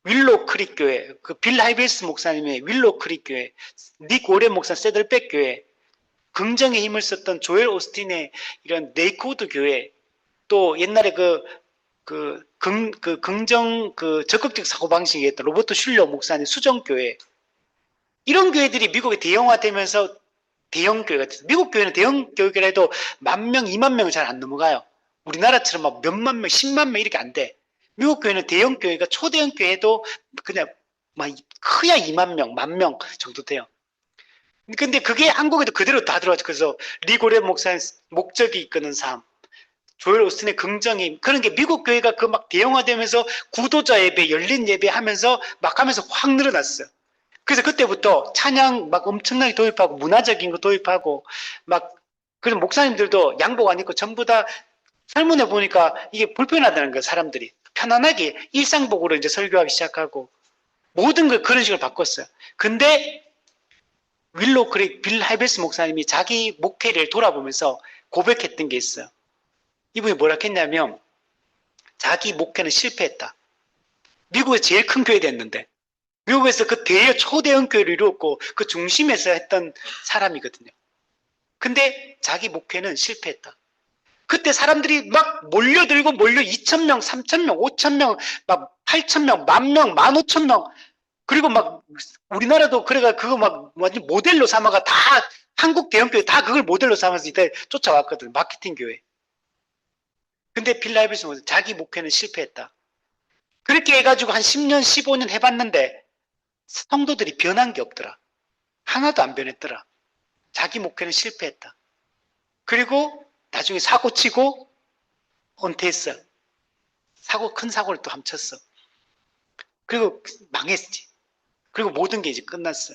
Speaker 1: 윌로우 크릭 교회, 그 빌 하이베스 목사님의 윌로우 크릭 교회, 닉 오렌 목사 세들백 교회, 긍정의 힘을 썼던 조엘 오스틴의 이런 네이코드 교회, 또 옛날에 긍정, 적극적 사고방식이었던 로버트 슐러 목사님 수정교회, 이런 교회들이 미국에 대형화되면서 대형 교회가 됐어요. 미국 교회는 대형 교회라 해도 10,000명, 20,000명은 잘 안 넘어가요. 우리나라처럼 막 몇만 명, 10만 명 이렇게 안 돼. 미국 교회는 대형 교회가 초대형 교회도 그냥 막 크야 2만 명, 10,000명 정도 돼요. 근데 그게 한국에도 그대로 다 들어왔죠. 그래서 리고레 목사의 목적이 이끄는 삶, 조엘 오스틴의 긍정임, 그런 게 미국 교회가 그 막 대형화되면서 구도자 예배, 열린 예배 하면서 막 하면서 확 늘어났어요. 그래서 그때부터 찬양 막 엄청나게 도입하고 문화적인 거 도입하고 막 그런 목사님들도 양복 안 입고 전부 다 설문해 보니까 이게 불편하다는 거예요. 사람들이 편안하게 일상복으로 이제 설교하기 시작하고 모든 걸 그런 식으로 바꿨어요. 근데 윌로우 크릭 빌 하이베스 목사님이 자기 목회를 돌아보면서 고백했던 게 있어요. 이분이 뭐라 했냐면 자기 목회는 실패했다. 미국에서 제일 큰 교회 됐는데 미국에서 그 초대형 교회를 이루었고 그 중심에서 했던 사람이거든요. 근데 자기 목회는 실패했다. 그때 사람들이 막 몰려들고 2,000명, 3,000명, 5,000명, 막 8,000명, 10,000명, 15,000명, 그리고 막 우리나라도 그래가 그거 막 완전 모델로 삼아가 다 한국 대형교회 다 그걸 모델로 삼아서 이때 쫓아왔거든. 마케팅 교회. 근데 빌라이브스는 자기 목회는 실패했다. 그렇게 해가지고 한 10년, 15년 해봤는데 성도들이 변한 게 없더라. 하나도 안 변했더라. 자기 목회는 실패했다. 그리고 나중에 사고 치고 은퇴했어. 큰 사고를 또 함쳤어. 그리고 망했지. 그리고 모든 게 이제 끝났어.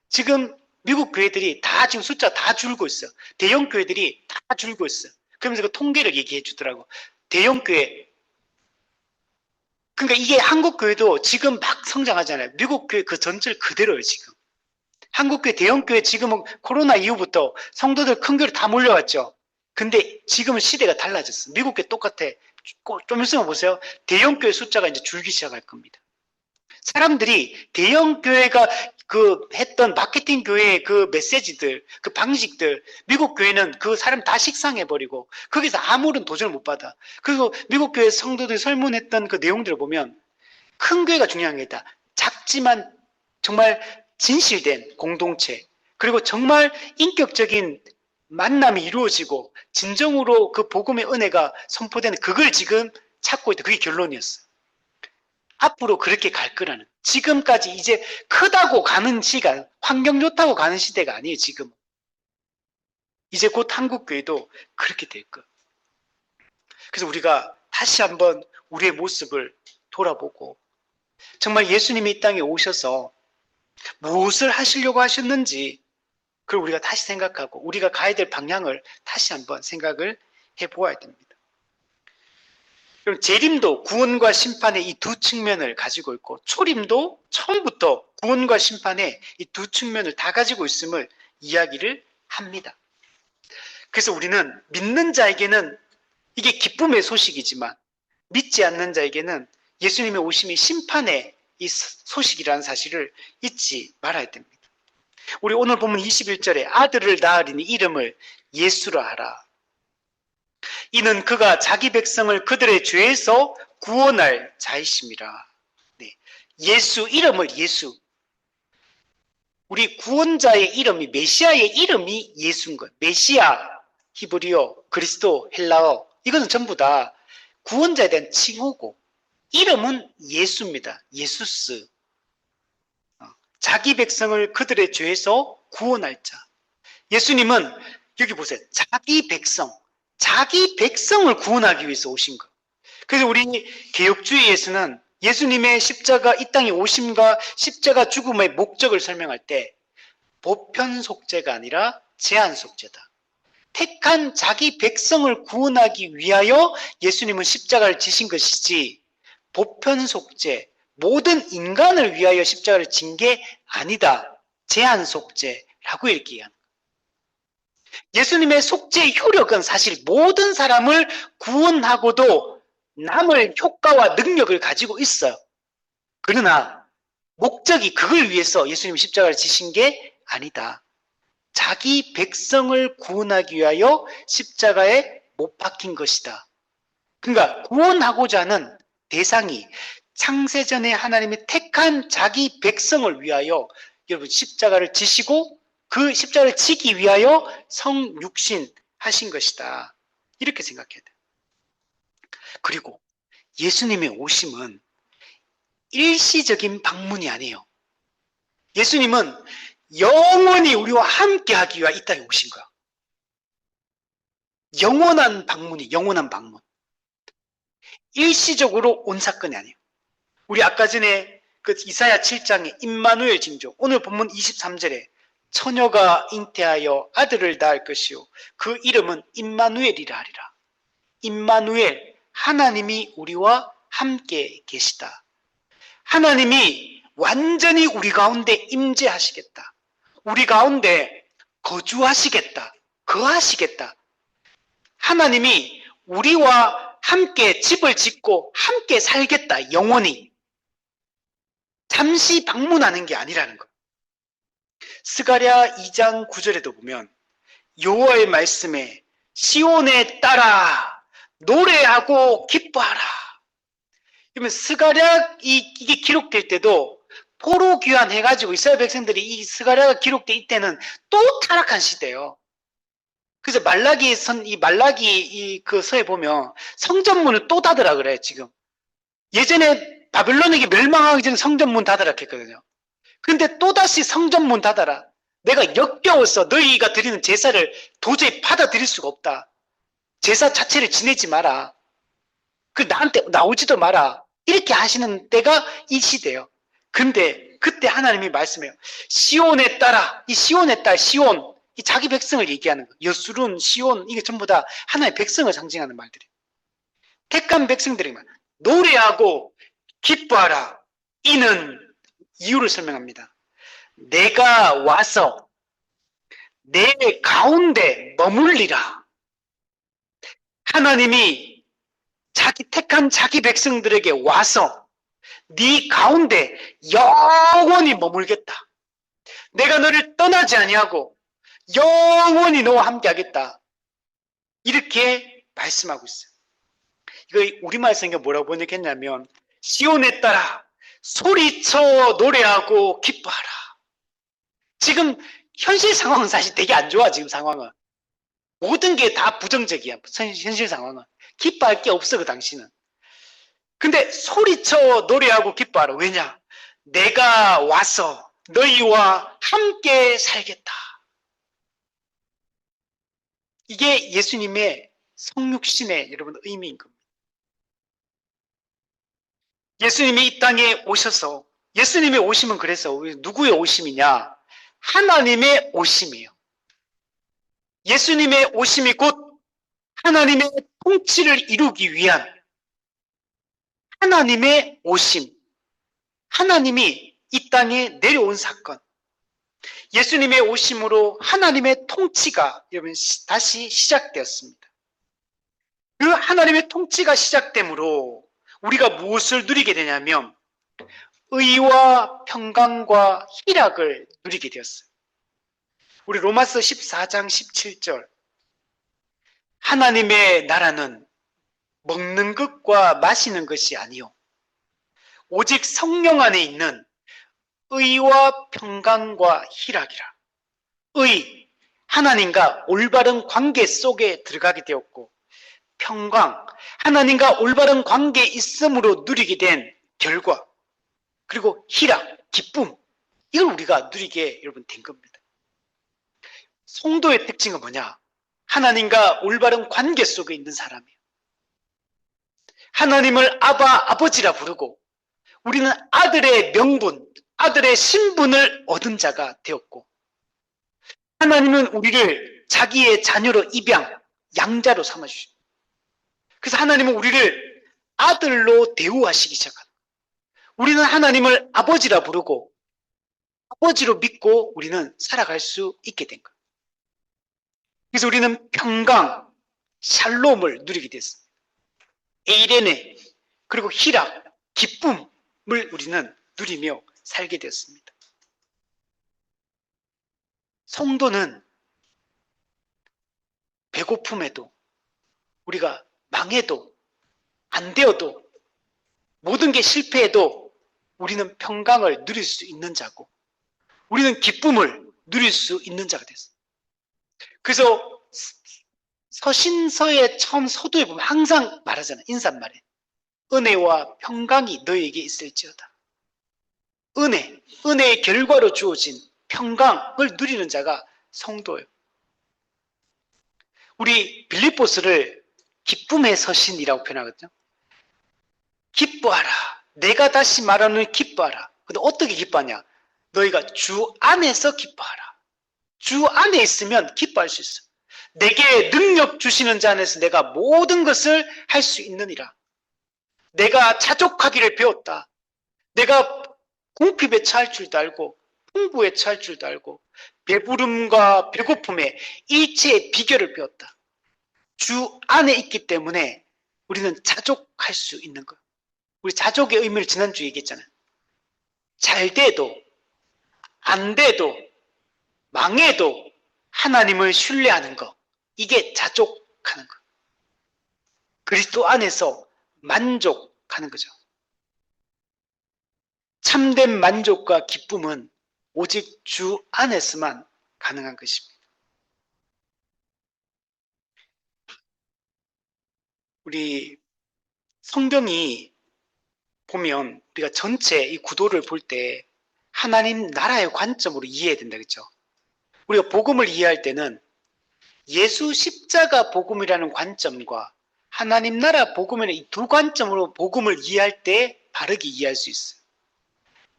Speaker 1: 지금 미국 교회들이 다 지금 숫자 다 줄고 있어. 대형 교회들이 다 줄고 있어. 그러면서 그 통계를 얘기해 주더라고. 대형 교회. 그러니까 이게 한국 교회도 지금 막 성장하잖아요. 미국 교회 그 전철 그대로예요, 지금. 한국 교회, 대형 교회 지금은 코로나 이후부터 성도들 큰 교회 다 몰려왔죠. 근데 지금은 시대가 달라졌어. 미국 교회 똑같아. 좀 있으면 보세요. 대형 교회 숫자가 이제 줄기 시작할 겁니다. 사람들이 대형 교회가 했던 마케팅 교회의 그 메시지들, 그 방식들, 미국 교회는 그 사람 다 식상해버리고, 거기서 아무런 도전을 못 받아. 그리고 미국 교회 성도들이 설문했던 그 내용들을 보면, 큰 교회가 중요한 게 있다. 작지만 정말 진실된 공동체, 그리고 정말 인격적인 만남이 이루어지고, 진정으로 그 복음의 은혜가 선포되는 그걸 지금 찾고 있다. 그게 결론이었어요. 앞으로 그렇게 갈 거라는. 지금까지 이제 크다고 가는 시간, 환경 좋다고 가는 시대가 아니에요, 지금. 이제 곧 한국교회도 그렇게 될 거예요. 그래서 우리가 다시 한번 우리의 모습을 돌아보고, 정말 예수님이 이 땅에 오셔서 무엇을 하시려고 하셨는지, 그걸 우리가 다시 생각하고, 우리가 가야 될 방향을 다시 한번 생각을 해보아야 됩니다. 그럼 재림도 구원과 심판의 이 두 측면을 가지고 있고 초림도 처음부터 구원과 심판의 이 두 측면을 다 가지고 있음을 이야기를 합니다. 그래서 우리는 믿는 자에게는 이게 기쁨의 소식이지만 믿지 않는 자에게는 예수님의 오심이 심판의 이 소식이라는 사실을 잊지 말아야 됩니다. 우리 오늘 보면 21절에 아들을 낳으리니 이름을 예수라 하라. 이는 그가 자기 백성을 그들의 죄에서 구원할 자이심이라. 네. 예수, 이름을 예수. 우리 구원자의 이름이, 메시아의 이름이 예수인 거예요. 메시아, 히브리어, 그리스도, 헬라어, 이것은 전부 다 구원자에 대한 칭호고, 이름은 예수입니다. 예수스. 자기 백성을 그들의 죄에서 구원할 자. 예수님은 여기 보세요. 자기 백성을 구원하기 위해서 오신 것. 그래서 우리 개혁주의에서는 예수님의 십자가 이 땅에 오심과 십자가 죽음의 목적을 설명할 때 보편 속죄가 아니라 제한 속죄다. 택한 자기 백성을 구원하기 위하여 예수님은 십자가를 지신 것이지 보편 속죄, 모든 인간을 위하여 십자가를 진 게 아니다. 제한 속죄라고 이렇게 얘기합니다. 예수님의 속죄의 효력은 사실 모든 사람을 구원하고도 남을 효과와 능력을 가지고 있어요. 그러나 목적이 그걸 위해서 예수님이 십자가를 지신 게 아니다. 자기 백성을 구원하기 위하여 십자가에 못 박힌 것이다. 그러니까 구원하고자 하는 대상이 창세전에 하나님이 택한 자기 백성을 위하여 여러분 십자가를 지시고 그 십자가를 지기 위하여 성육신 하신 것이다. 이렇게 생각해야 돼요. 그리고 예수님의 오심은 일시적인 방문이 아니에요. 예수님은 영원히 우리와 함께 하기 위하여 이 땅에 오신 거야. 영원한 방문이 영원한 방문. 일시적으로 온 사건이 아니에요. 우리 아까 전에 그 이사야 7장의 임마누엘 징조, 오늘 본문 23절에 처녀가 잉태하여 아들을 낳을 것이요 그 이름은 임마누엘이라 하리라. 임마누엘, 하나님이 우리와 함께 계시다. 하나님이 완전히 우리 가운데 임재하시겠다. 우리 가운데 거주하시겠다. 거하시겠다. 하나님이 우리와 함께 집을 짓고 함께 살겠다. 영원히. 잠시 방문하는 게 아니라는 거예요. 스가랴 2장 9절에도 보면 여호와의 말씀에 시온에 따라 노래하고 기뻐하라. 그러면 스가랴 이게 기록될 때도 포로 귀환해가지고 이스라엘 백성들이 이 스가랴가 기록될 이때는 또 타락한 시대예요. 그래서 말라기 그 서에 보면 성전문을 또 닫으라 그래요, 지금. 예전에 바벨론에게 멸망하기 전에 성전문 닫으라 했거든요. 근데 또다시 성전문 닫아라. 내가 역겨워서 너희가 드리는 제사를 도저히 받아들일 수가 없다. 제사 자체를 지내지 마라. 그 나한테 나오지도 마라. 이렇게 하시는 때가 이 시대예요. 근데 그때 하나님이 말씀해요. 시온에 따라, 이 시온에 따라, 시온, 이 자기 백성을 얘기하는 거. 여수룬, 시온, 이게 전부 다 하나의 백성을 상징하는 말들이에요. 택한 백성들이 노래하고 기뻐하라. 이는 이유를 설명합니다. 내가 와서 내 가운데 머물리라. 하나님이 자기 택한 자기 백성들에게 와서 네 가운데 영원히 머물겠다. 내가 너를 떠나지 아니하고 영원히 너와 함께 하겠다. 이렇게 말씀하고 있어요. 이거 우리말 성경 뭐라고 번역했냐면 시온에 따라 소리쳐 노래하고 기뻐하라. 지금 현실 상황은 사실 되게 안 좋아. 지금 상황은 모든 게 다 부정적이야. 현실 상황은 기뻐할 게 없어. 그 당시는. 근데 소리쳐 노래하고 기뻐하라. 왜냐? 내가 와서 너희와 함께 살겠다. 이게 예수님의 성육신의 여러분 의미인 겁니다. 예수님이 이 땅에 오셔서, 예수님의 오심은 그래서 누구의 오심이냐? 하나님의 오심이에요. 예수님의 오심이 곧 하나님의 통치를 이루기 위한 하나님의 오심. 하나님이 이 땅에 내려온 사건. 예수님의 오심으로 하나님의 통치가 여러분 다시 시작되었습니다. 그 하나님의 통치가 시작되므로 우리가 무엇을 누리게 되냐면 의와 평강과 희락을 누리게 되었어요. 우리 로마서 14장 17절 하나님의 나라는 먹는 것과 마시는 것이 아니요 오직 성령 안에 있는 의와 평강과 희락이라. 의, 하나님과 올바른 관계 속에 들어가게 되었고 평강, 하나님과 올바른 관계에 있음으로 누리게 된 결과, 그리고 희락, 기쁨, 이걸 우리가 누리게 여러분 된 겁니다. 성도의 특징은 뭐냐? 하나님과 올바른 관계 속에 있는 사람이에요. 하나님을 아버지라 부르고 우리는 아들의 명분, 아들의 신분을 얻은 자가 되었고 하나님은 우리를 자기의 자녀로 입양, 양자로 삼아주십니다. 그래서 하나님은 우리를 아들로 대우하시기 시작합니다. 우리는 하나님을 아버지라 부르고 아버지로 믿고 우리는 살아갈 수 있게 된 거예요. 그래서 우리는 평강, 샬롬을 누리게 됐습니다. 에이레네, 그리고 희락, 기쁨을 우리는 누리며 살게 되었습니다. 성도는 배고픔에도, 우리가 망해도, 안 되어도, 모든 게 실패해도 우리는 평강을 누릴 수 있는 자고, 우리는 기쁨을 누릴 수 있는 자가 됐어요. 그래서 서신서의 처음 서두에 보면 항상 말하잖아요. 인사말에. 은혜와 평강이 너에게 있을지어다. 은혜의 결과로 주어진 평강을 누리는 자가 성도예요. 우리 빌립보스를 기쁨의 서신이라고 표현하거든요. 기뻐하라. 내가 다시 말하는 기뻐하라. 근데 어떻게 기뻐하냐? 너희가 주 안에서 기뻐하라. 주 안에 있으면 기뻐할 수 있어. 내게 능력 주시는 자 안에서 내가 모든 것을 할 수 있느니라. 내가 자족하기를 배웠다. 내가 궁핍에 처할 줄도 알고 풍부에 처할 줄도 알고 배부름과 배고픔에 일체의 비결을 배웠다. 주 안에 있기 때문에 우리는 자족할 수 있는 거예요. 우리 자족의 의미를 지난주에 얘기했잖아요. 잘 돼도 안 돼도 망해도 하나님을 신뢰하는 거, 이게 자족하는 거. 그리스도 안에서 만족하는 거죠. 참된 만족과 기쁨은 오직 주 안에서만 가능한 것입니다. 우리 성경이 보면 우리가 전체 이 구도를 볼 때 하나님 나라의 관점으로 이해해야 된다, 그렇죠? 우리가 복음을 이해할 때는 예수 십자가 복음이라는 관점과 하나님 나라 복음이라는 이 두 관점으로 복음을 이해할 때 바르게 이해할 수 있어요.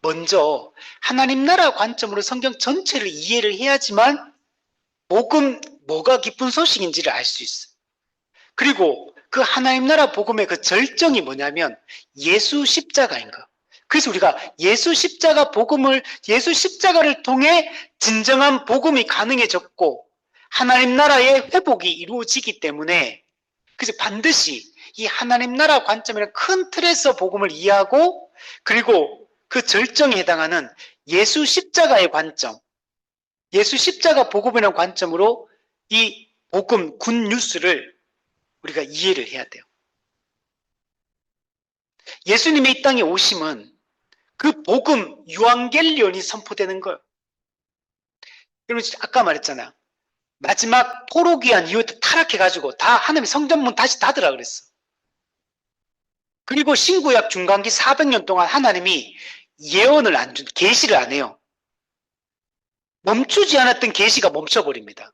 Speaker 1: 먼저 하나님 나라 관점으로 성경 전체를 이해를 해야지만 복음, 뭐가 기쁜 소식인지를 알 수 있어요. 그리고 그 하나님 나라 복음의 그 절정이 뭐냐면 예수 십자가인 거. 그래서 우리가 예수 십자가 복음을, 예수 십자가를 통해 진정한 복음이 가능해졌고 하나님 나라의 회복이 이루어지기 때문에, 그래서 반드시 이 하나님 나라 관점이라는 큰 틀에서 복음을 이해하고, 그리고 그 절정에 해당하는 예수 십자가의 관점, 예수 십자가 복음이라는 관점으로 이 복음 굿뉴스를 우리가 이해를 해야 돼요. 예수님의 이 땅에 오심은 그 복음 유앙겔리온이 선포되는 거예요. 여러분 아까 말했잖아요. 마지막 포로기한 이후에 타락해가지고 다 하나님의 성전문 다시 닫으라 그랬어. 그리고 신구약 중간기 400년 동안 하나님이 예언을 안 준, 계시를 안 해요. 멈추지 않았던 계시가 멈춰버립니다.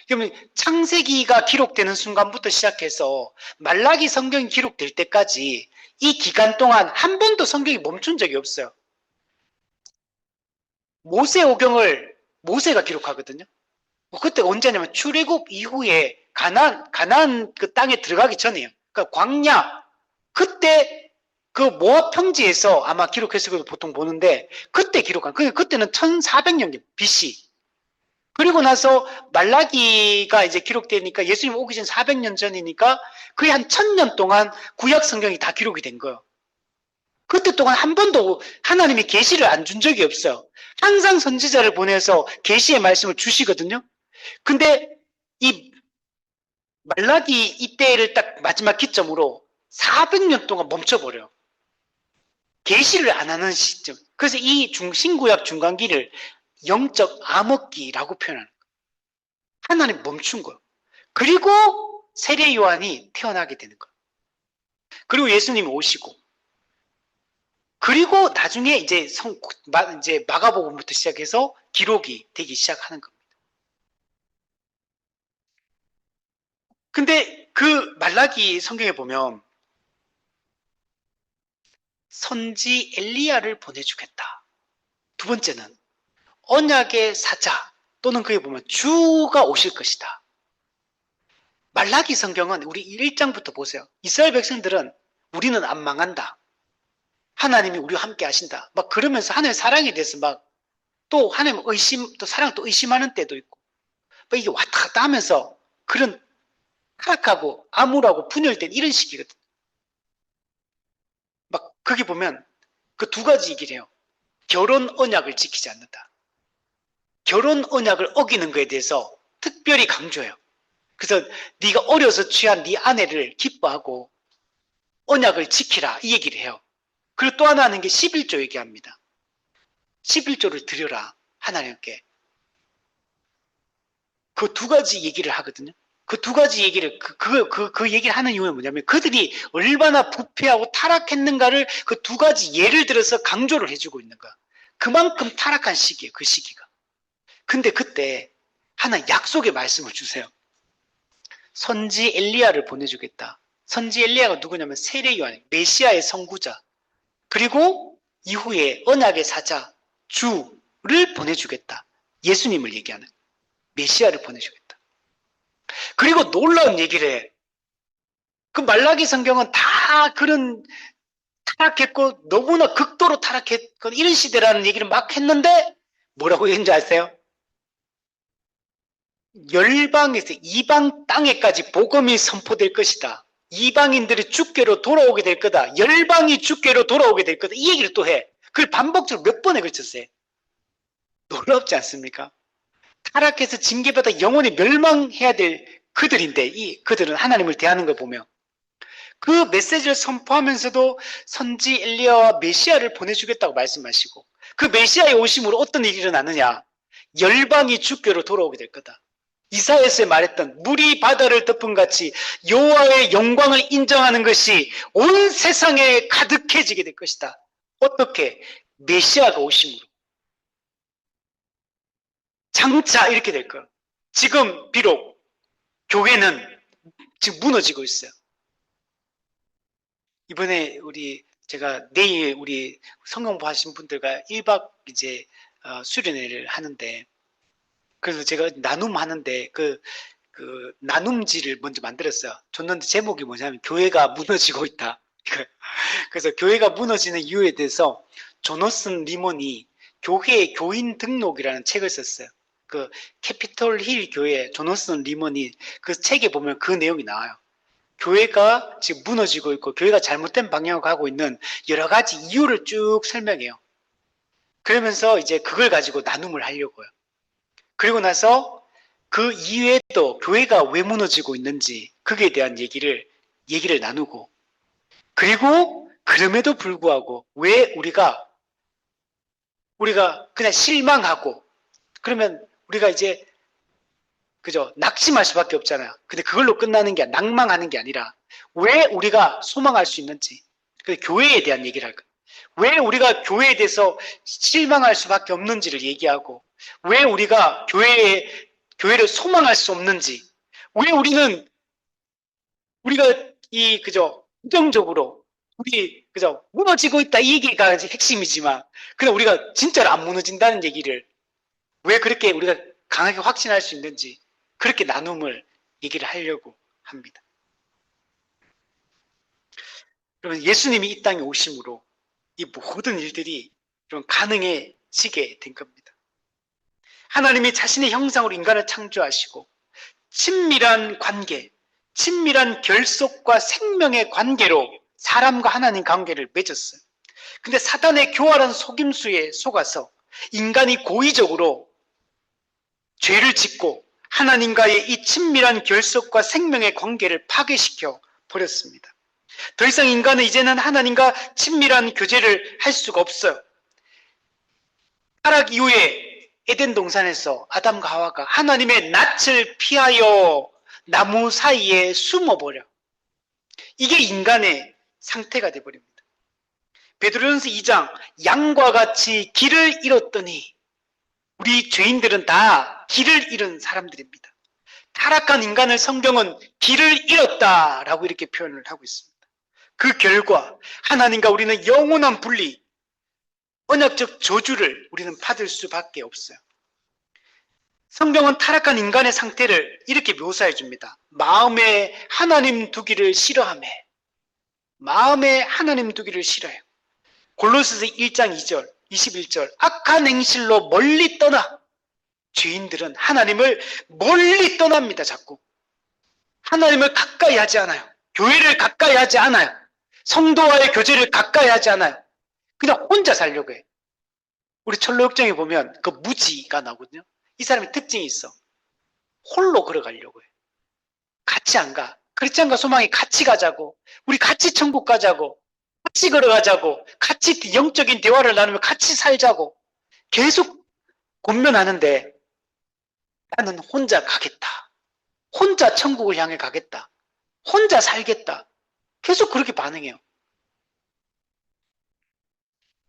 Speaker 1: 그러면 창세기가 기록되는 순간부터 시작해서 말라기 성경이 기록될 때까지 이 기간 동안 한 번도 성경이 멈춘 적이 없어요. 모세오경을 모세가 기록하거든요. 그때 언제냐면 출애굽 이후에 가나안 그 땅에 들어가기 전이에요. 그러니까 광야, 그때 그 모압 평지에서 아마 기록했을 것도 보통 보는데 그때 기록한, 그때는 1400년 BC. 그리고 나서 말라기가 이제 기록되니까 예수님 오기 전 400년 전이니까 거의 한 1000년 동안 구약 성경이 다 기록이 된 거예요. 그때 동안 한 번도 하나님이 계시를 안 준 적이 없어요. 항상 선지자를 보내서 계시의 말씀을 주시거든요. 근데 이 말라기 이때를 딱 마지막 기점으로 400년 동안 멈춰버려요. 계시를 안 하는 시점. 그래서 이 신구약 중간기를 영적 암흑기라고 표현하는 거예요. 하나님 멈춘 거예요. 그리고 세례 요한이 태어나게 되는 거예요. 그리고 예수님이 오시고, 그리고 나중에 이제 마가복음부터 시작해서 기록이 되기 시작하는 겁니다. 근데 그 말라기 성경에 보면 선지 엘리야를 보내주겠다. 두 번째는 언약의 사자 또는 그에 보면 주가 오실 것이다. 말라기 성경은 우리 1장부터 보세요. 이스라엘 백성들은 우리는 안 망한다. 하나님이 우리와 함께 하신다. 막 그러면서 하나님의 사랑에 대해서 막 또 하나님 또 사랑 또 의심하는 때도 있고, 막 이게 왔다 갔다 하면서 그런 타락하고 암울하고 분열된 이런 시기거든. 막 거기 보면 그 두 가지 얘기를 해요. 결혼 언약을 지키지 않는다. 결혼 언약을 어기는 것에 대해서 특별히 강조해요. 그래서 네가 어려서 취한 네 아내를 기뻐하고 언약을 지키라 이 얘기를 해요. 그리고 또 하나 하는 게 11조 얘기합니다. 11조를 드려라 하나님께. 그 두 가지 얘기를 하거든요. 그 두 가지 얘기를 그 얘기를 하는 이유는 뭐냐면 그들이 얼마나 부패하고 타락했는가를 그 두 가지 예를 들어서 강조를 해주고 있는 거야. 그만큼 타락한 시기예요. 그 시기가. 근데 그때 하나 약속의 말씀을 주세요. 선지 엘리야를 보내주겠다. 선지 엘리야가 누구냐면 세례 요한, 메시아의 선구자. 그리고 이후에 언약의 사자 주를 보내주겠다. 예수님을 얘기하는 메시아를 보내주겠다. 그리고 놀라운 얘기를 해. 그 말라기 성경은 다 그런 타락했고 너무나 극도로 타락했고 이런 시대라는 얘기를 막 했는데 뭐라고 했는지 아세요? 열방에서 이방 땅에까지 복음이 선포될 것이다. 이방인들이 주께로 돌아오게 될 거다. 열방이 주께로 돌아오게 될 거다. 이 얘기를 또 해. 그걸 반복적으로 몇 번에 걸쳤어요. 놀랍지 않습니까? 타락해서 징계받아 영원히 멸망해야 될 그들인데 그들은 하나님을 대하는 걸 보면 그 메시지를 선포하면서도 선지 엘리야와 메시아를 보내주겠다고 말씀하시고 그 메시아의 오심으로 어떤 일이 일어나느냐? 열방이 주께로 돌아오게 될 거다. 이사야서에 말했던 물이 바다를 덮은 같이 여호와의 영광을 인정하는 것이 온 세상에 가득해지게 될 것이다. 어떻게? 메시아가 오심으로. 장차 이렇게 될 거야. 지금 비록 교회는 지금 무너지고 있어요. 이번에 제가 내일 우리 성경부 하신 분들과 1박 이제 수련회를 하는데 그래서 제가 나눔하는데 그 나눔지를 먼저 만들었어요. 줬는데 제목이 뭐냐면 교회가 무너지고 있다. 그래서 교회가 무너지는 이유에 대해서 조너슨 리먼이 교회의 교인 등록이라는 책을 썼어요. 그 캐피톨 힐 교회 조너슨 리먼이 그 책에 보면 그 내용이 나와요. 교회가 지금 무너지고 있고 교회가 잘못된 방향으로 가고 있는 여러 가지 이유를 쭉 설명해요. 그러면서 이제 그걸 가지고 나눔을 하려고요. 그리고 나서 그 이외에도 교회가 왜 무너지고 있는지 그에 대한 얘기를 나누고 그리고 그럼에도 불구하고 왜 우리가 그냥 실망하고 그러면 우리가 이제 그죠? 낙심할 수밖에 없잖아요. 근데 그걸로 끝나는 게 낭망하는 게 아니라 왜 우리가 소망할 수 있는지 그 교회에 대한 얘기를 할 거예요. 왜 우리가 교회에 대해서 실망할 수밖에 없는지를 얘기하고 왜 우리가 교회를 소망할 수 없는지 왜 우리가 부정적으로 그죠? 무너지고 있다 이 얘기가 핵심이지만 그냥 우리가 진짜로 안 무너진다는 얘기를 왜 그렇게 우리가 강하게 확신할 수 있는지 그렇게 나눔을 얘기를 하려고 합니다. 그러면 예수님이 이 땅에 오심으로 이 모든 일들이 좀 가능해지게 된 겁니다. 하나님이 자신의 형상으로 인간을 창조하시고 친밀한 관계, 친밀한 결속과 생명의 관계로 사람과 하나님 관계를 맺었어요. 근데 사단의 교활한 속임수에 속아서 인간이 고의적으로 죄를 짓고 하나님과의 이 친밀한 결속과 생명의 관계를 파괴시켜 버렸습니다. 더 이상 인간은 이제는 하나님과 친밀한 교제를 할 수가 없어요. 타락 이후에 에덴 동산에서 아담과 하와가 하나님의 낯을 피하여 나무 사이에 숨어버려. 이게 인간의 상태가 되어버립니다. 베드로전서 2장 양과 같이 길을 잃었더니 우리 죄인들은 다 길을 잃은 사람들입니다. 타락한 인간을 성경은 길을 잃었다라고 이렇게 표현을 하고 있습니다. 그 결과 하나님과 우리는 영원한 분리, 언약적 저주를 우리는 받을 수밖에 없어요. 성경은 타락한 인간의 상태를 이렇게 묘사해 줍니다. 마음에 하나님 두기를 싫어하며 마음에 하나님 두기를 싫어해요. 골로새서 1장 2절, 21절 악한 행실로 멀리 떠나. 죄인들은 하나님을 멀리 떠납니다. 자꾸 하나님을 가까이 하지 않아요. 교회를 가까이 하지 않아요. 성도와의 교제를 가까이 하지 않아요. 그냥 혼자 살려고 해요. 우리 철로역정에 보면 그 무지가 나오거든요. 이 사람의 특징이 있어. 홀로 걸어가려고 해요. 같이 안 가. 크리스찬과 소망이 같이 가자고, 우리 같이 천국 가자고, 같이 걸어가자고, 같이 영적인 대화를 나누며 같이 살자고 계속 권면하는데 나는 혼자 가겠다. 혼자 천국을 향해 가겠다. 혼자 살겠다. 계속 그렇게 반응해요.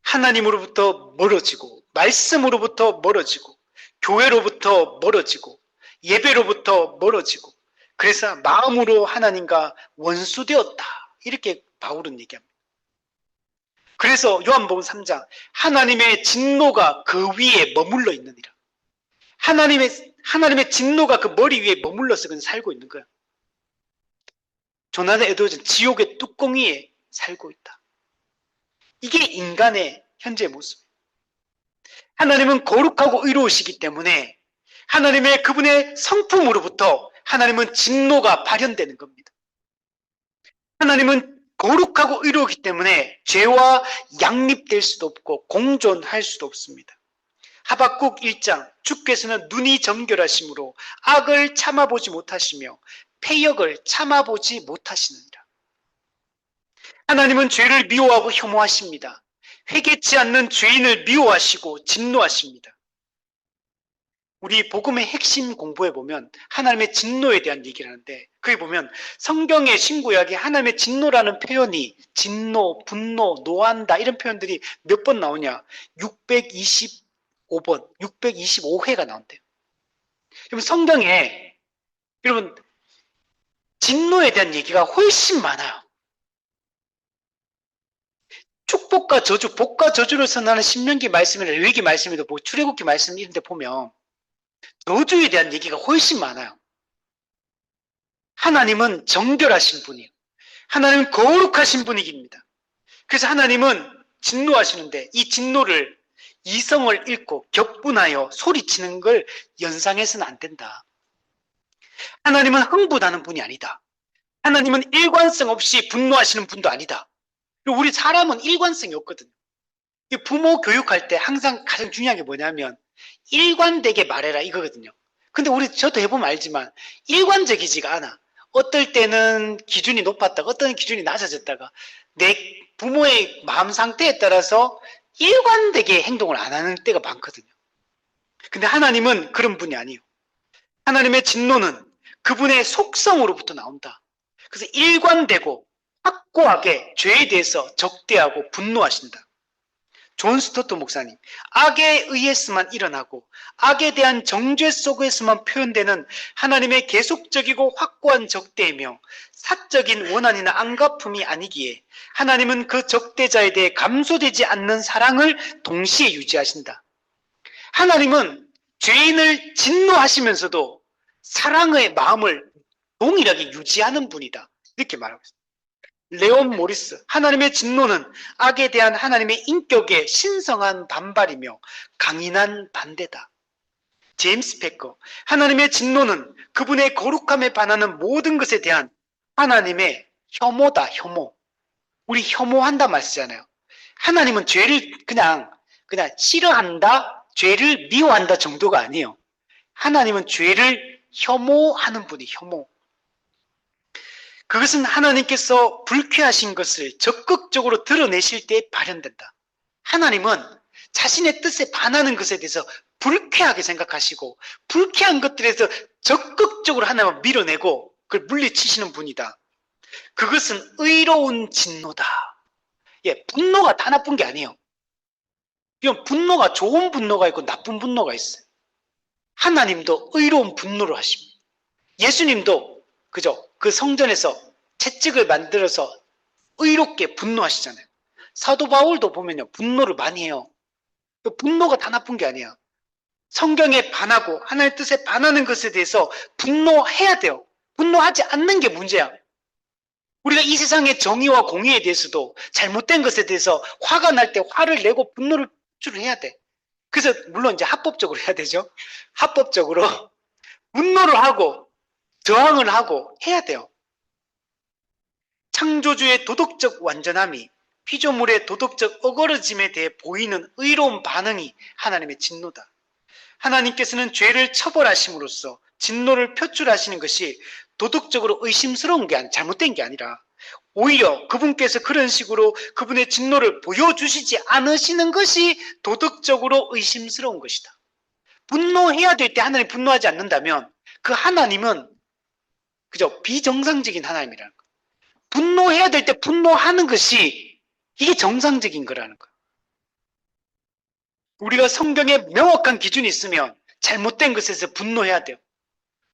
Speaker 1: 하나님으로부터 멀어지고, 말씀으로부터 멀어지고, 교회로부터 멀어지고, 예배로부터 멀어지고, 그래서 마음으로 하나님과 원수되었다. 이렇게 바울은 얘기합니다. 그래서 요한복음 3장 하나님의 진노가 그 위에 머물러 있느니라. 하나님의 진노가 그 머리 위에 머물러서 그냥 살고 있는 거야. 조난 에드워즈는 지옥의 뚜껑 위에 살고 있다. 이게 인간의 현재 모습. 하나님은 거룩하고 의로우시기 때문에 하나님의 그분의 성품으로부터 하나님은 진노가 발현되는 겁니다. 하나님은 거룩하고 의로우기 때문에 죄와 양립될 수도 없고 공존할 수도 없습니다. 하박국 1장 주께서는 눈이 정결하심으로 악을 참아보지 못하시며 패역을 참아보지 못하시느니라. 하나님은 죄를 미워하고 혐오하십니다. 회개치 않는 죄인을 미워하시고 진노하십니다. 우리 복음의 핵심 공부에 보면 하나님의 진노에 대한 얘기를 하는데 거기 보면 성경의 신구약에 하나님의 진노라는 표현이 진노, 분노, 노한다 이런 표현들이 몇 번 나오냐? 625번, 625회가 나온대요. 여러분 성경에 여러분 진노에 대한 얘기가 훨씬 많아요. 축복과 저주, 복과 저주를 선언하는 신명기 말씀이나 레위기 말씀에도 보고 출애굽기 말씀 이런 데 보면 저주에 대한 얘기가 훨씬 많아요. 하나님은 정결하신 분이에요. 하나님은 거룩하신 분이깁니다. 그래서 하나님은 진노하시는데 이 진노를 이성을 잃고 격분하여 소리치는 걸 연상해서는 안 된다. 하나님은 흥분하는 분이 아니다. 하나님은 일관성 없이 분노하시는 분도 아니다. 우리 사람은 일관성이 없거든요. 부모 교육할 때 항상 가장 중요한 게 뭐냐면 일관되게 말해라 이거거든요. 근데 저도 해보면 알지만 일관적이지가 않아. 어떨 때는 기준이 높았다가 어떤 기준이 낮아졌다가 내 부모의 마음 상태에 따라서 일관되게 행동을 안 하는 때가 많거든요. 근데 하나님은 그런 분이 아니에요. 하나님의 진노는 그분의 속성으로부터 나온다. 그래서 일관되고 확고하게 죄에 대해서 적대하고 분노하신다. 존 스토트 목사님, 악에 의해서만 일어나고 악에 대한 정죄 속에서만 표현되는 하나님의 계속적이고 확고한 적대이며 사적인 원한이나 안갚음이 아니기에 하나님은 그 적대자에 대해 감소되지 않는 사랑을 동시에 유지하신다. 하나님은 죄인을 진노하시면서도 사랑의 마음을 동일하게 유지하는 분이다. 이렇게 말하고 있습니다. 레온 모리스, 하나님의 진노는 악에 대한 하나님의 인격의 신성한 반발이며 강인한 반대다. 제임스 패커, 하나님의 진노는 그분의 거룩함에 반하는 모든 것에 대한 하나님의 혐오다. 혐오. 우리 혐오한다 말 쓰잖아요. 하나님은 죄를 그냥 싫어한다, 죄를 미워한다 정도가 아니에요. 하나님은 죄를 혐오하는 분이 혐오. 그것은 하나님께서 불쾌하신 것을 적극적으로 드러내실 때 발현된다. 하나님은 자신의 뜻에 반하는 것에 대해서 불쾌하게 생각하시고 불쾌한 것들에서 적극적으로 하나님을 밀어내고 그걸 물리치시는 분이다. 그것은 의로운 진노다. 분노가 다 나쁜 게 아니에요. 이건 분노가 좋은 분노가 있고 나쁜 분노가 있어요. 하나님도 의로운 분노를 하십니다. 예수님도 그 성전에서 채찍을 만들어서 의롭게 분노하시잖아요. 사도 바울도 보면요, 분노를 많이 해요. 분노가 다 나쁜 게 아니야. 성경에 반하고 하나님의 뜻에 반하는 것에 대해서 분노해야 돼요. 분노하지 않는 게 문제야. 우리가 이 세상의 정의와 공의에 대해서도 잘못된 것에 대해서 화가 날 때 화를 내고 분노를 표출해야 돼. 그래서 물론 이제 합법적으로 해야 되죠. 합법적으로 분노를 하고 저항을 하고 해야 돼요. 창조주의 도덕적 완전함이 피조물의 도덕적 어그러짐에 대해 보이는 의로운 반응이 하나님의 진노다. 하나님께서는 죄를 처벌하심으로써 진노를 표출하시는 것이 도덕적으로 의심스러운 게 잘못된 게 아니라 오히려 그분께서 그런 식으로 그분의 진노를 보여주시지 않으시는 것이 도덕적으로 의심스러운 것이다. 분노해야 될 때 하나님 분노하지 않는다면 그 하나님은 그저 비정상적인 하나님이라는 거예요. 분노해야 될 때 분노하는 것이 이게 정상적인 거라는 거예요. 우리가 성경에 명확한 기준이 있으면 잘못된 것에서 분노해야 돼요.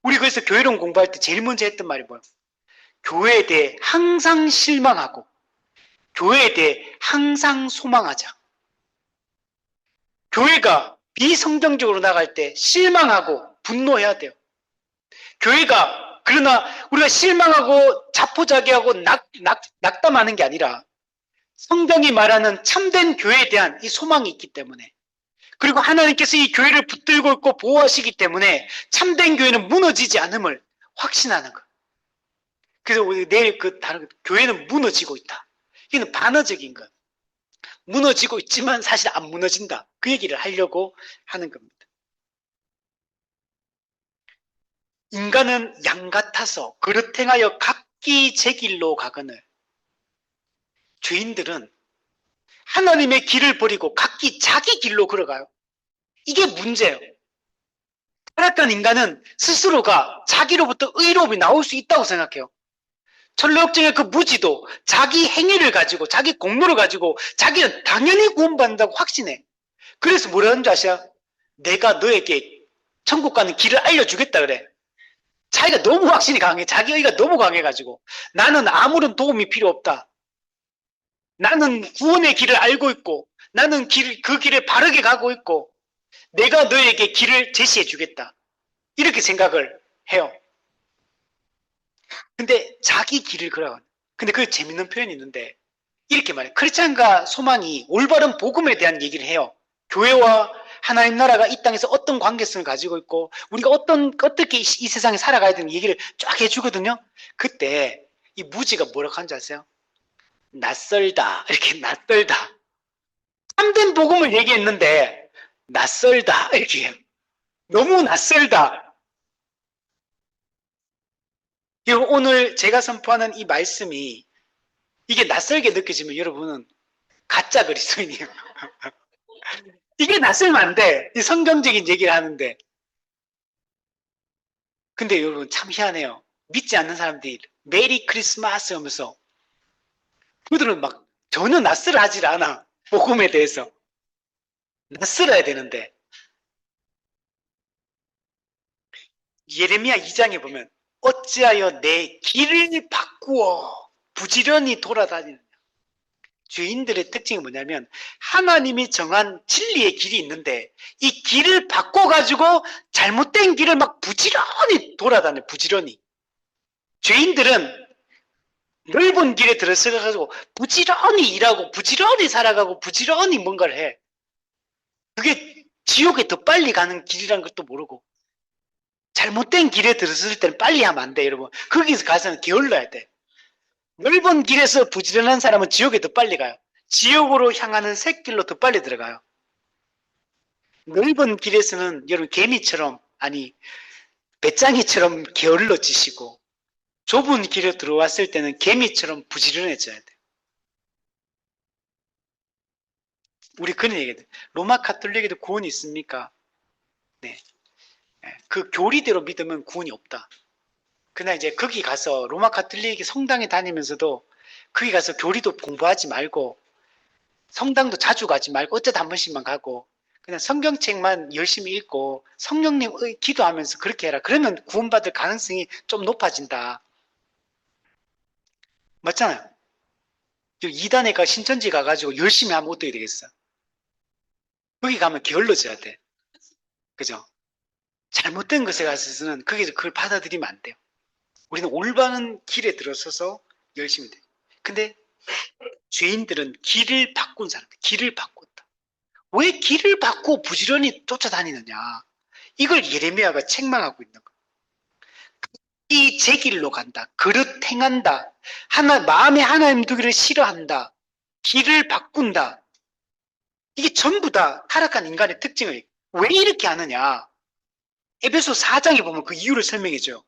Speaker 1: 우리 그래서 교회론 공부할 때 제일 먼저 했던 말이 뭐예요? 교회에 대해 항상 실망하고 교회에 대해 항상 소망하자. 교회가 비성경적으로 나갈 때 실망하고 분노해야 돼요. 교회가 그러나 우리가 실망하고 자포자기하고 낙담하는 게 아니라 성경이 말하는 참된 교회에 대한 이 소망이 있기 때문에 그리고 하나님께서 이 교회를 붙들고 있고 보호하시기 때문에 참된 교회는 무너지지 않음을 확신하는 거예요. 그래서 우리 내일 다른 교회는 무너지고 있다. 이는 반어적인 것. 무너지고 있지만 사실 안 무너진다. 그 얘기를 하려고 하는 겁니다. 인간은 양 같아서 그릇 행하여 각기 제 길로 가거늘 죄인들은 하나님의 길을 버리고 각기 자기 길로 걸어가요. 이게 문제예요. 타락한 인간은 스스로가 자기로부터 의로움이 나올 수 있다고 생각해요. 철로역정의 그 무지도 자기 행위를 가지고 자기 공로를 가지고 자기는 당연히 구원받는다고 확신해. 그래서 뭐라는 줄 아세요? 내가 너에게 천국 가는 길을 알려주겠다 그래. 자기가 너무 확신이 강해. 자기 의가 너무 강해가지고 나는 아무런 도움이 필요 없다. 나는 구원의 길을 알고 있고 나는 그 길을 바르게 가고 있고 내가 너에게 길을 제시해 주겠다. 이렇게 생각을 해요. 근데 자기 길을 걸어가는. 근데 그 재밌는 표현이 있는데 이렇게 말해요. 크리스찬과 소망이 올바른 복음에 대한 얘기를 해요. 교회와 하나님 나라가 이 땅에서 어떤 관계성을 가지고 있고 우리가 어떻게 이 세상에 살아가야 되는 얘기를 쫙 해주거든요. 그때 이 무지가 뭐라고 하는지 아세요? 낯설다. 이렇게 낯설다. 참된 복음을 얘기했는데 낯설다. 이렇게 해요. 너무 낯설다. 오늘 제가 선포하는 이 말씀이 이게 낯설게 느껴지면 여러분은 가짜 그리스도인이에요. 이게 낯설면 안 돼. 이 성경적인 얘기를 하는데. 근데 여러분 참 희한해요. 믿지 않는 사람들이 메리 크리스마스 하면서 그들은 막 전혀 낯설어 하질 않아. 복음에 대해서. 낯설어야 되는데. 예레미야 2장에 보면 어찌하여 내 길을 바꾸어 부지런히 돌아다니느냐. 죄인들의 특징이 뭐냐면 하나님이 정한 진리의 길이 있는데 이 길을 바꿔가지고 잘못된 길을 막 부지런히 돌아다녀. 부지런히. 죄인들은 넓은 길에 들어서가지고 부지런히 일하고 부지런히 살아가고 부지런히 뭔가를 해. 그게 지옥에 더 빨리 가는 길이라는 것도 모르고 잘못된 길에 들어섰을 때는 빨리 하면 안 돼, 여러분. 거기서 가서는 게을러야 돼. 넓은 길에서 부지런한 사람은 지옥에 더 빨리 가요. 지옥으로 향하는 샛길로 더 빨리 들어가요. 넓은 길에서는 여러분 개미처럼 아니 배짱이처럼 게을러지시고 좁은 길에 들어왔을 때는 개미처럼 부지런해져야 돼요. 우리 그런 얘기해요. 로마 가톨릭에도 구원이 있습니까? 네. 그 교리대로 믿으면 구원이 없다. 그러나 이제 거기 가서 로마 가톨릭 성당에 다니면서도 거기 가서 교리도 공부하지 말고 성당도 자주 가지 말고 어쩌다 한 번씩만 가고 그냥 성경책만 열심히 읽고 성령님 기도하면서 그렇게 해라. 그러면 구원받을 가능성이 좀 높아진다. 맞잖아요. 이단에 신천지 가가지고 열심히 하면 어떻게 되겠어? 거기 가면 게을러져야 돼. 그죠? 잘못된 것에 가서는 거기서 그걸 받아들이면 안 돼요. 우리는 올바른 길에 들어서서 열심히 돼. 근데 죄인들은 길을 바꾼 사람들, 길을 바꿨다. 왜 길을 바꾸고 부지런히 쫓아다니느냐? 이걸 예레미야가 책망하고 있는 거야. 이 제 길로 간다. 그릇 행한다. 마음에 하나님 두기를 싫어한다. 길을 바꾼다. 이게 전부 다 타락한 인간의 특징을 왜 이렇게 하느냐? 에베소 4장에 보면 그 이유를 설명해줘요.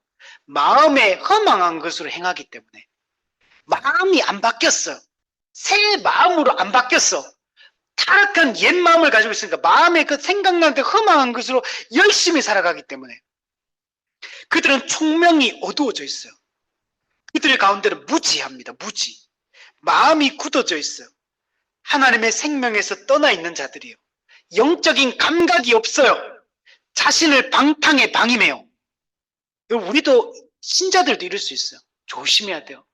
Speaker 1: 마음에 허망한 것으로 행하기 때문에. 마음이 안 바뀌었어. 새 마음으로 안 바뀌었어. 타락한 옛 마음을 가지고 있으니까 마음에 그 생각나는데 허망한 것으로 열심히 살아가기 때문에 그들은 총명이 어두워져 있어요. 그들 가운데는 무지합니다. 무지. 마음이 굳어져 있어요. 하나님의 생명에서 떠나 있는 자들이에요. 영적인 감각이 없어요. 자신을 방탕에 방임해요. 우리도 신자들도 이럴 수 있어요. 조심해야 돼요.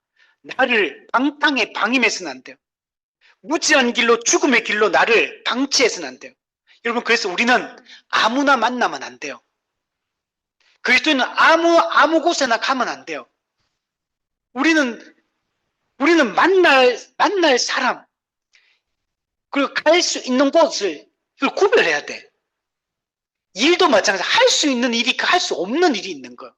Speaker 1: 나를 방탕에 방임해서는 안 돼요. 무지한 길로 죽음의 길로 나를 방치해서는 안 돼요. 여러분 그래서 우리는 아무나 만나면 안 돼요. 그리스도인은 아무 곳에나 가면 안 돼요. 우리는 만날 사람 그리고 갈 수 있는 곳을 구별해야 돼. 일도 마찬가지로 할 수 있는 일이 있고 할 수 없는 일이 있는 거예요.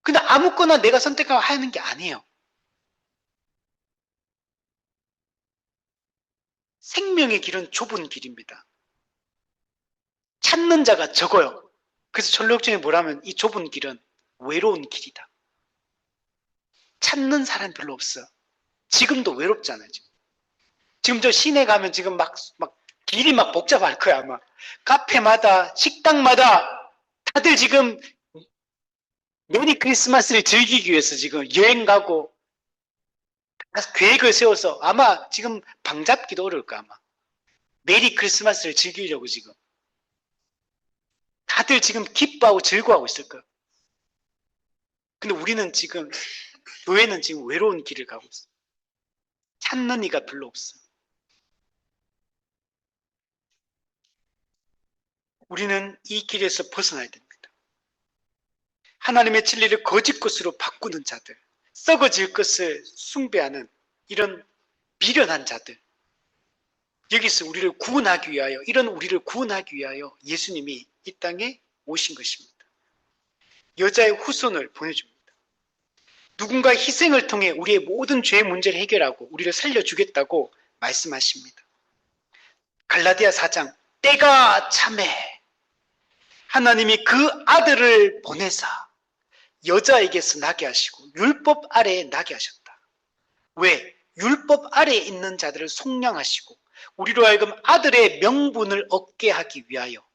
Speaker 1: 근데 아무거나 내가 선택하고 하는 게 아니에요. 생명의 길은 좁은 길입니다. 찾는 자가 적어요. 그래서 전력증에 뭐라면 이 좁은 길은 외로운 길이다. 찾는 사람 별로 없어. 지금도 외롭잖아요. 지금 저 시내 가면 지금 막 길이 막 복잡할 거야 아마. 카페마다 식당마다 다들 지금 메리 크리스마스를 즐기기 위해서 지금 여행 가고 계획을 세워서 아마 지금 방 잡기도 어려울 거야 아마. 메리 크리스마스를 즐기려고 지금. 다들 지금 기뻐하고 즐거워하고 있을 거야. 근데 우리는 지금 교회는 지금 외로운 길을 가고 있어. 찾는 이가 별로 없어. 우리는 이 길에서 벗어나야 됩니다. 하나님의 진리를 거짓 것으로 바꾸는 자들, 썩어질 것을 숭배하는 이런 미련한 자들, 여기서 우리를 구원하기 위하여, 이런 우리를 구원하기 위하여 예수님이 이 땅에 오신 것입니다. 여자의 후손을 보내줍니다. 누군가 희생을 통해 우리의 모든 죄의 문제를 해결하고 우리를 살려주겠다고 말씀하십니다. 갈라디아 4장, 때가 참해 하나님이 그 아들을 보내사 여자에게서 나게 하시고 율법 아래에 나게 하셨다. 왜? 율법 아래에 있는 자들을 속량하시고 우리로 하여금 아들의 명분을 얻게 하기 위하여.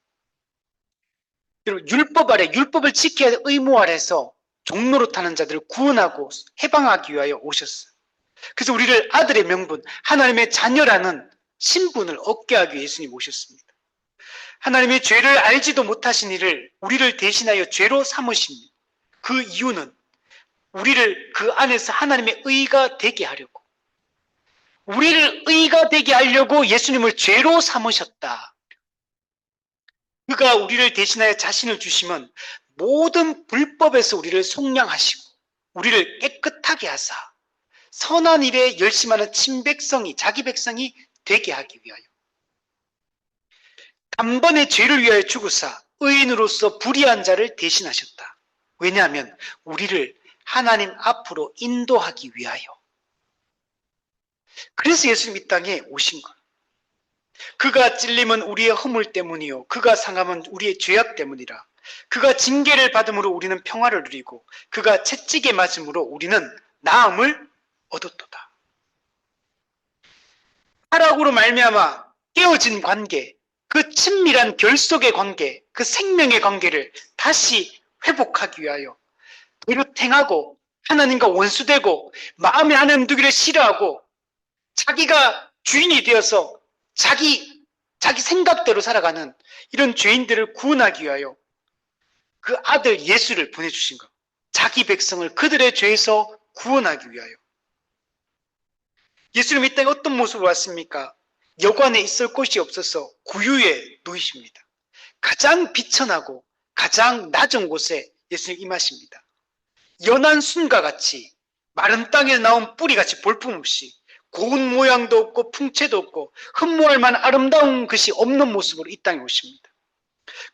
Speaker 1: 여러분, 율법 아래, 율법을 지켜야 의무 아래서 종로로 타는 자들을 구원하고 해방하기 위하여 오셨어요. 그래서 우리를 아들의 명분, 하나님의 자녀라는 신분을 얻게 하기 위해 예수님 오셨습니다. 하나님의 죄를 알지도 못하신 이를 우리를 대신하여 죄로 삼으십니다. 그 이유는 우리를 그 안에서 하나님의 의가 되게 하려고, 우리를 의가 되게 하려고 예수님을 죄로 삼으셨다. 그가 우리를 대신하여 자신을 주시면 모든 불법에서 우리를 속량하시고 우리를 깨끗하게 하사 선한 일에 열심하는 친백성이, 자기 백성이 되게 하기 위하여 단번에 죄를 위하여 죽으사 의인으로서 불의한 자를 대신하셨다. 왜냐하면 우리를 하나님 앞으로 인도하기 위하여. 그래서 예수님 이 땅에 오신 거예요. 그가 찔림은 우리의 허물 때문이요 그가 상함은 우리의 죄악 때문이라. 그가 징계를 받음으로 우리는 평화를 누리고 그가 채찍에 맞음으로 우리는 나음을 얻었도다. 타락으로 말미암아 깨어진 관계, 그 친밀한 결속의 관계, 그 생명의 관계를 다시 회복하기 위하여 그릇행하고 하나님과 원수되고 마음에 하나님 두기를 싫어하고 자기가 주인이 되어서 자기 생각대로 살아가는 이런 죄인들을 구원하기 위하여 그 아들 예수를 보내주신 것. 자기 백성을 그들의 죄에서 구원하기 위하여. 예수님 이 땅에 어떤 모습으로 왔습니까? 여관에 있을 곳이 없어서 구유에 놓이십니다. 가장 비천하고 가장 낮은 곳에 예수님 임하십니다. 연한 순과 같이 마른 땅에 나온 뿌리같이 볼품없이 고운 모양도 없고 풍채도 없고 흠모할 만한 아름다운 것이 없는 모습으로 이 땅에 오십니다.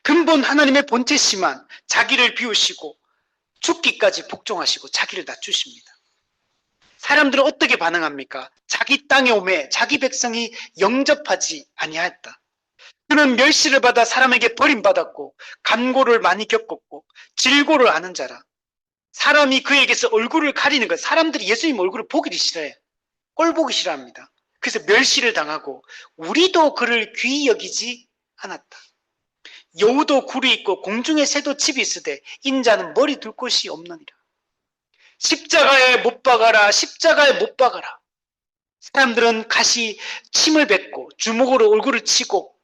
Speaker 1: 근본 하나님의 본체시만 자기를 비우시고 죽기까지 복종하시고 자기를 낮추십니다. 사람들은 어떻게 반응합니까? 자기 땅에 오매 자기 백성이 영접하지 아니하였다. 그는 멸시를 받아 사람에게 버림받았고 간고를 많이 겪었고 질고를 아는 자라. 사람이 그에게서 얼굴을 가리는 것, 사람들이 예수님 얼굴을 보기를 싫어해요. 꼴 보기 싫어합니다. 그래서 멸시를 당하고 우리도 그를 귀히 여기지 않았다. 여우도 굴이 있고 공중에 새도 집이 있으되 인자는 머리 둘 곳이 없느니라. 십자가에 못 박아라, 십자가에 못 박아라. 사람들은 가시 침을 뱉고 주먹으로 얼굴을 치고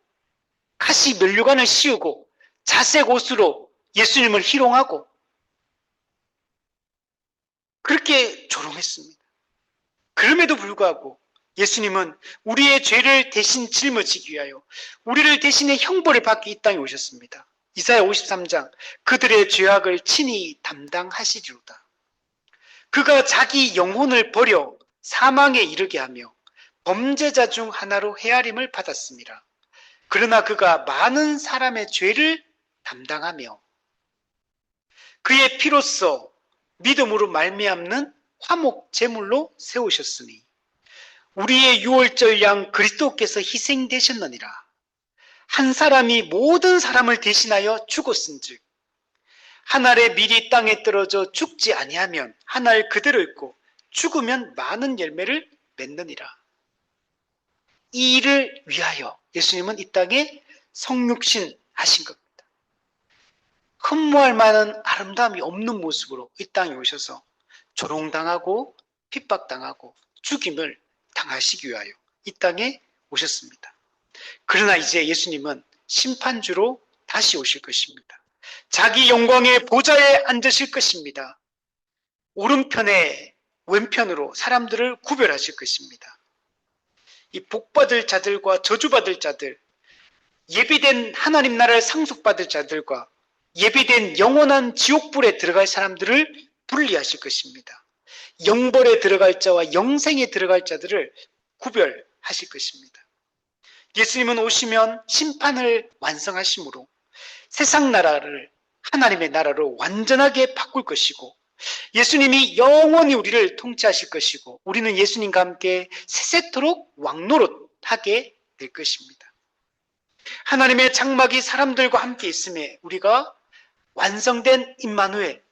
Speaker 1: 가시 면류관을 씌우고 자색 옷으로 예수님을 희롱하고 그렇게 조롱했습니다. 그럼에도 불구하고 예수님은 우리의 죄를 대신 짊어지기 위하여 우리를 대신에 형벌을 받기 이 땅에 오셨습니다. 이사야 53장 그들의 죄악을 친히 담당하시리로다. 그가 자기 영혼을 버려 사망에 이르게 하며 범죄자 중 하나로 헤아림을 받았습니다. 그러나 그가 많은 사람의 죄를 담당하며 그의 피로써 믿음으로 말미암는 화목 제물로 세우셨으니 우리의 유월절 양 그리스도께서 희생되셨느니라. 한 사람이 모든 사람을 대신하여 죽었은즉 한 알의 밀이 땅에 떨어져 죽지 아니하면 한 알 그대로 있고 죽으면 많은 열매를 맺느니라. 이 일을 위하여 예수님은 이 땅에 성육신 하신 겁니다. 흠모할 만한 아름다움이 없는 모습으로 이 땅에 오셔서 조롱당하고 핍박당하고 죽임을 당하시기 위하여 이 땅에 오셨습니다. 그러나 이제 예수님은 심판주로 다시 오실 것입니다. 자기 영광의 보좌에 앉으실 것입니다. 오른편에 왼편으로 사람들을 구별하실 것입니다. 이 복받을 자들과 저주받을 자들, 예비된 하나님 나라를 상속받을 자들과 예비된 영원한 지옥불에 들어갈 사람들을 분리하실 것입니다. 영벌에 들어갈 자와 영생에 들어갈 자들을 구별하실 것입니다. 예수님은 오시면 심판을 완성하심으로 세상 나라를 하나님의 나라로 완전하게 바꿀 것이고 예수님이 영원히 우리를 통치하실 것이고 우리는 예수님과 함께 세세토록 왕노릇하게 될 것입니다. 하나님의 장막이 사람들과 함께 있음에 우리가 완성된 임마누엘,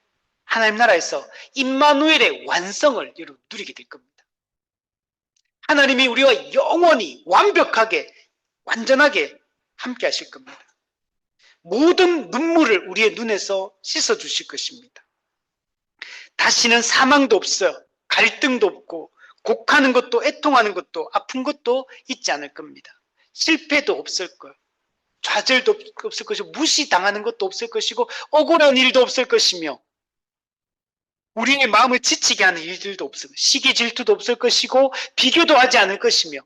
Speaker 1: 하나님 나라에서 임마누엘의 완성을 누리게 될 겁니다. 하나님이 우리와 영원히 완벽하게 완전하게 함께 하실 겁니다. 모든 눈물을 우리의 눈에서 씻어주실 것입니다. 다시는 사망도 없어요. 갈등도 없고 곡하는 것도 애통하는 것도 아픈 것도 있지 않을 겁니다. 실패도 없을 거예요. 좌절도 없을 것이고 무시당하는 것도 없을 것이고 억울한 일도 없을 것이며 우리의 마음을 지치게 하는 일들도 없을 것이고 시기 질투도 없을 것이고 비교도 하지 않을 것이며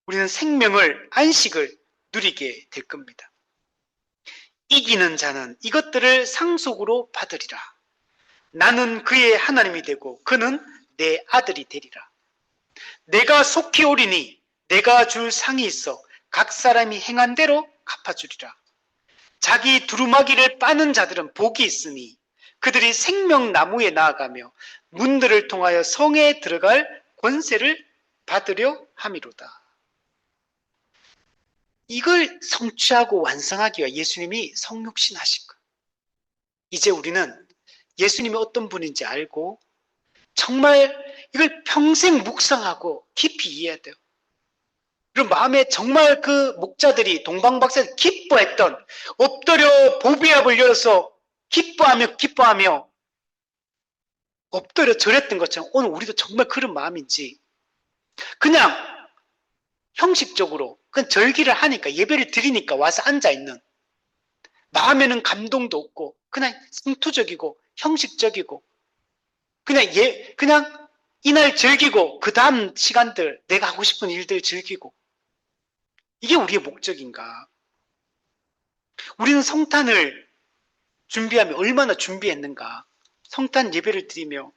Speaker 1: 우리는 생명을 안식을 누리게 될 겁니다. 이기는 자는 이것들을 상속으로 받으리라. 나는 그의 하나님이 되고 그는 내 아들이 되리라. 내가 속히 오리니 내가 줄 상이 있어 각 사람이 행한 대로 갚아주리라. 자기 두루마기를 빠는 자들은 복이 있으니 그들이 생명나무에 나아가며 문들을 통하여 성에 들어갈 권세를 받으려 함이로다. 이걸 성취하고 완성하기 위해 예수님이 성육신 하신 거예요. 이제 우리는 예수님이 어떤 분인지 알고 정말 이걸 평생 묵상하고 깊이 이해해야 돼요. 그리고 마음에 정말 그 목자들이 동방박사들이 기뻐했던 엎드려 보배압을 열어서 기뻐하며 엎드려 절했던 것처럼 오늘 우리도 정말 그런 마음인지 그냥 형식적으로 그냥 절기를 하니까 예배를 드리니까 와서 앉아있는 마음에는 감동도 없고 그냥 생투적이고 형식적이고 그냥 이날 즐기고 그 다음 시간들 내가 하고 싶은 일들 즐기고 이게 우리의 목적인가? 우리는 성탄을 준비하며 얼마나 준비했는가? 성탄 예배를 드리며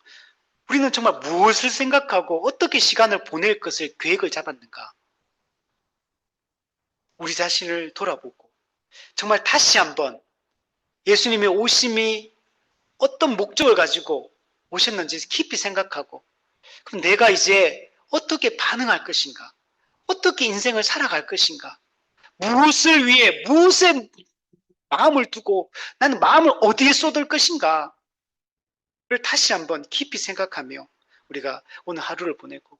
Speaker 1: 우리는 정말 무엇을 생각하고 어떻게 시간을 보낼 것을 계획을 잡았는가? 우리 자신을 돌아보고 정말 다시 한번 예수님의 오심이 어떤 목적을 가지고 오셨는지 깊이 생각하고, 그럼 내가 이제 어떻게 반응할 것인가? 어떻게 인생을 살아갈 것인가? 무엇을 위해, 무엇에 마음을 두고 나는 마음을 어디에 쏟을 것인가? 를 다시 한번 깊이 생각하며 우리가 오늘 하루를 보내고,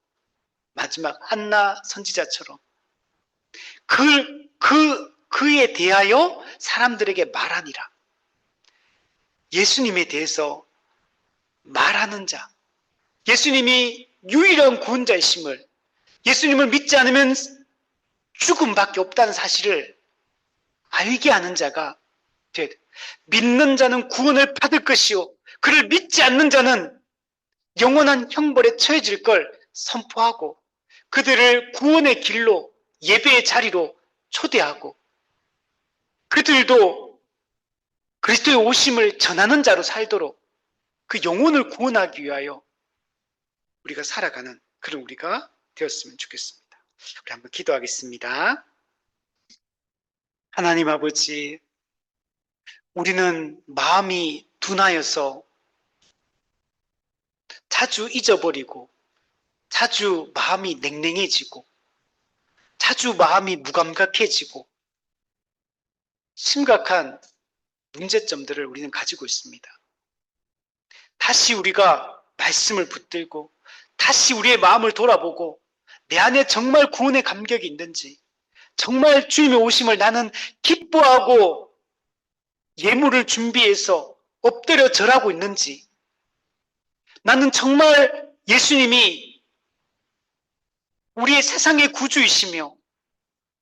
Speaker 1: 마지막 한나 선지자처럼 그에 대하여 사람들에게 말하니라. 예수님에 대해서 말하는 자, 예수님이 유일한 구원자이심을, 예수님을 믿지 않으면 죽음밖에 없다는 사실을 알게 하는 자가 돼야 돼. 믿는 자는 구원을 받을 것이요, 그를 믿지 않는 자는 영원한 형벌에 처해질 걸 선포하고 그들을 구원의 길로, 예배의 자리로 초대하고 그들도 그리스도의 오심을 전하는 자로 살도록 그 영혼을 구원하기 위하여 우리가 살아가는 그런 우리가 되었으면 좋겠습니다. 우리 한번 기도하겠습니다. 하나님 아버지, 우리는 마음이 둔하여서 자주 잊어버리고, 자주 마음이 냉랭해지고, 자주 마음이 무감각해지고, 심각한 문제점들을 우리는 가지고 있습니다. 다시 우리가 말씀을 붙들고, 다시 우리의 마음을 돌아보고, 내 안에 정말 구원의 감격이 있는지, 정말 주님의 오심을 나는 기뻐하고 예물을 준비해서 엎드려 절하고 있는지, 나는 정말 예수님이 우리의 세상의 구주이시며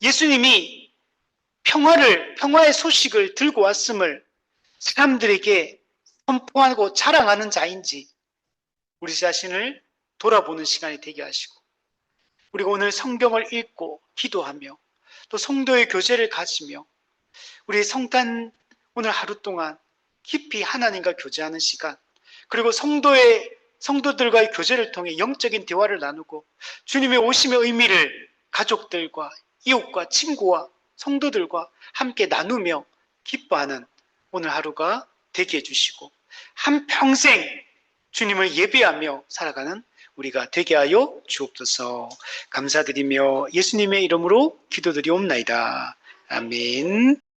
Speaker 1: 예수님이 평화의 소식을 들고 왔음을 사람들에게 선포하고 자랑하는 자인지 우리 자신을 돌아보는 시간이 되게 하시고, 우리가 오늘 성경을 읽고 기도하며 또 성도의 교제를 가지며 우리 성탄 오늘 하루 동안 깊이 하나님과 교제하는 시간, 그리고 성도들과의 교제를 통해 영적인 대화를 나누고 주님의 오심의 의미를 가족들과 이웃과 친구와 성도들과 함께 나누며 기뻐하는 오늘 하루가 되게 해주시고 한평생 주님을 예배하며 살아가는 우리가 되게 하여 주옵소서. 감사드리며 예수님의 이름으로 기도드리옵나이다. 아멘.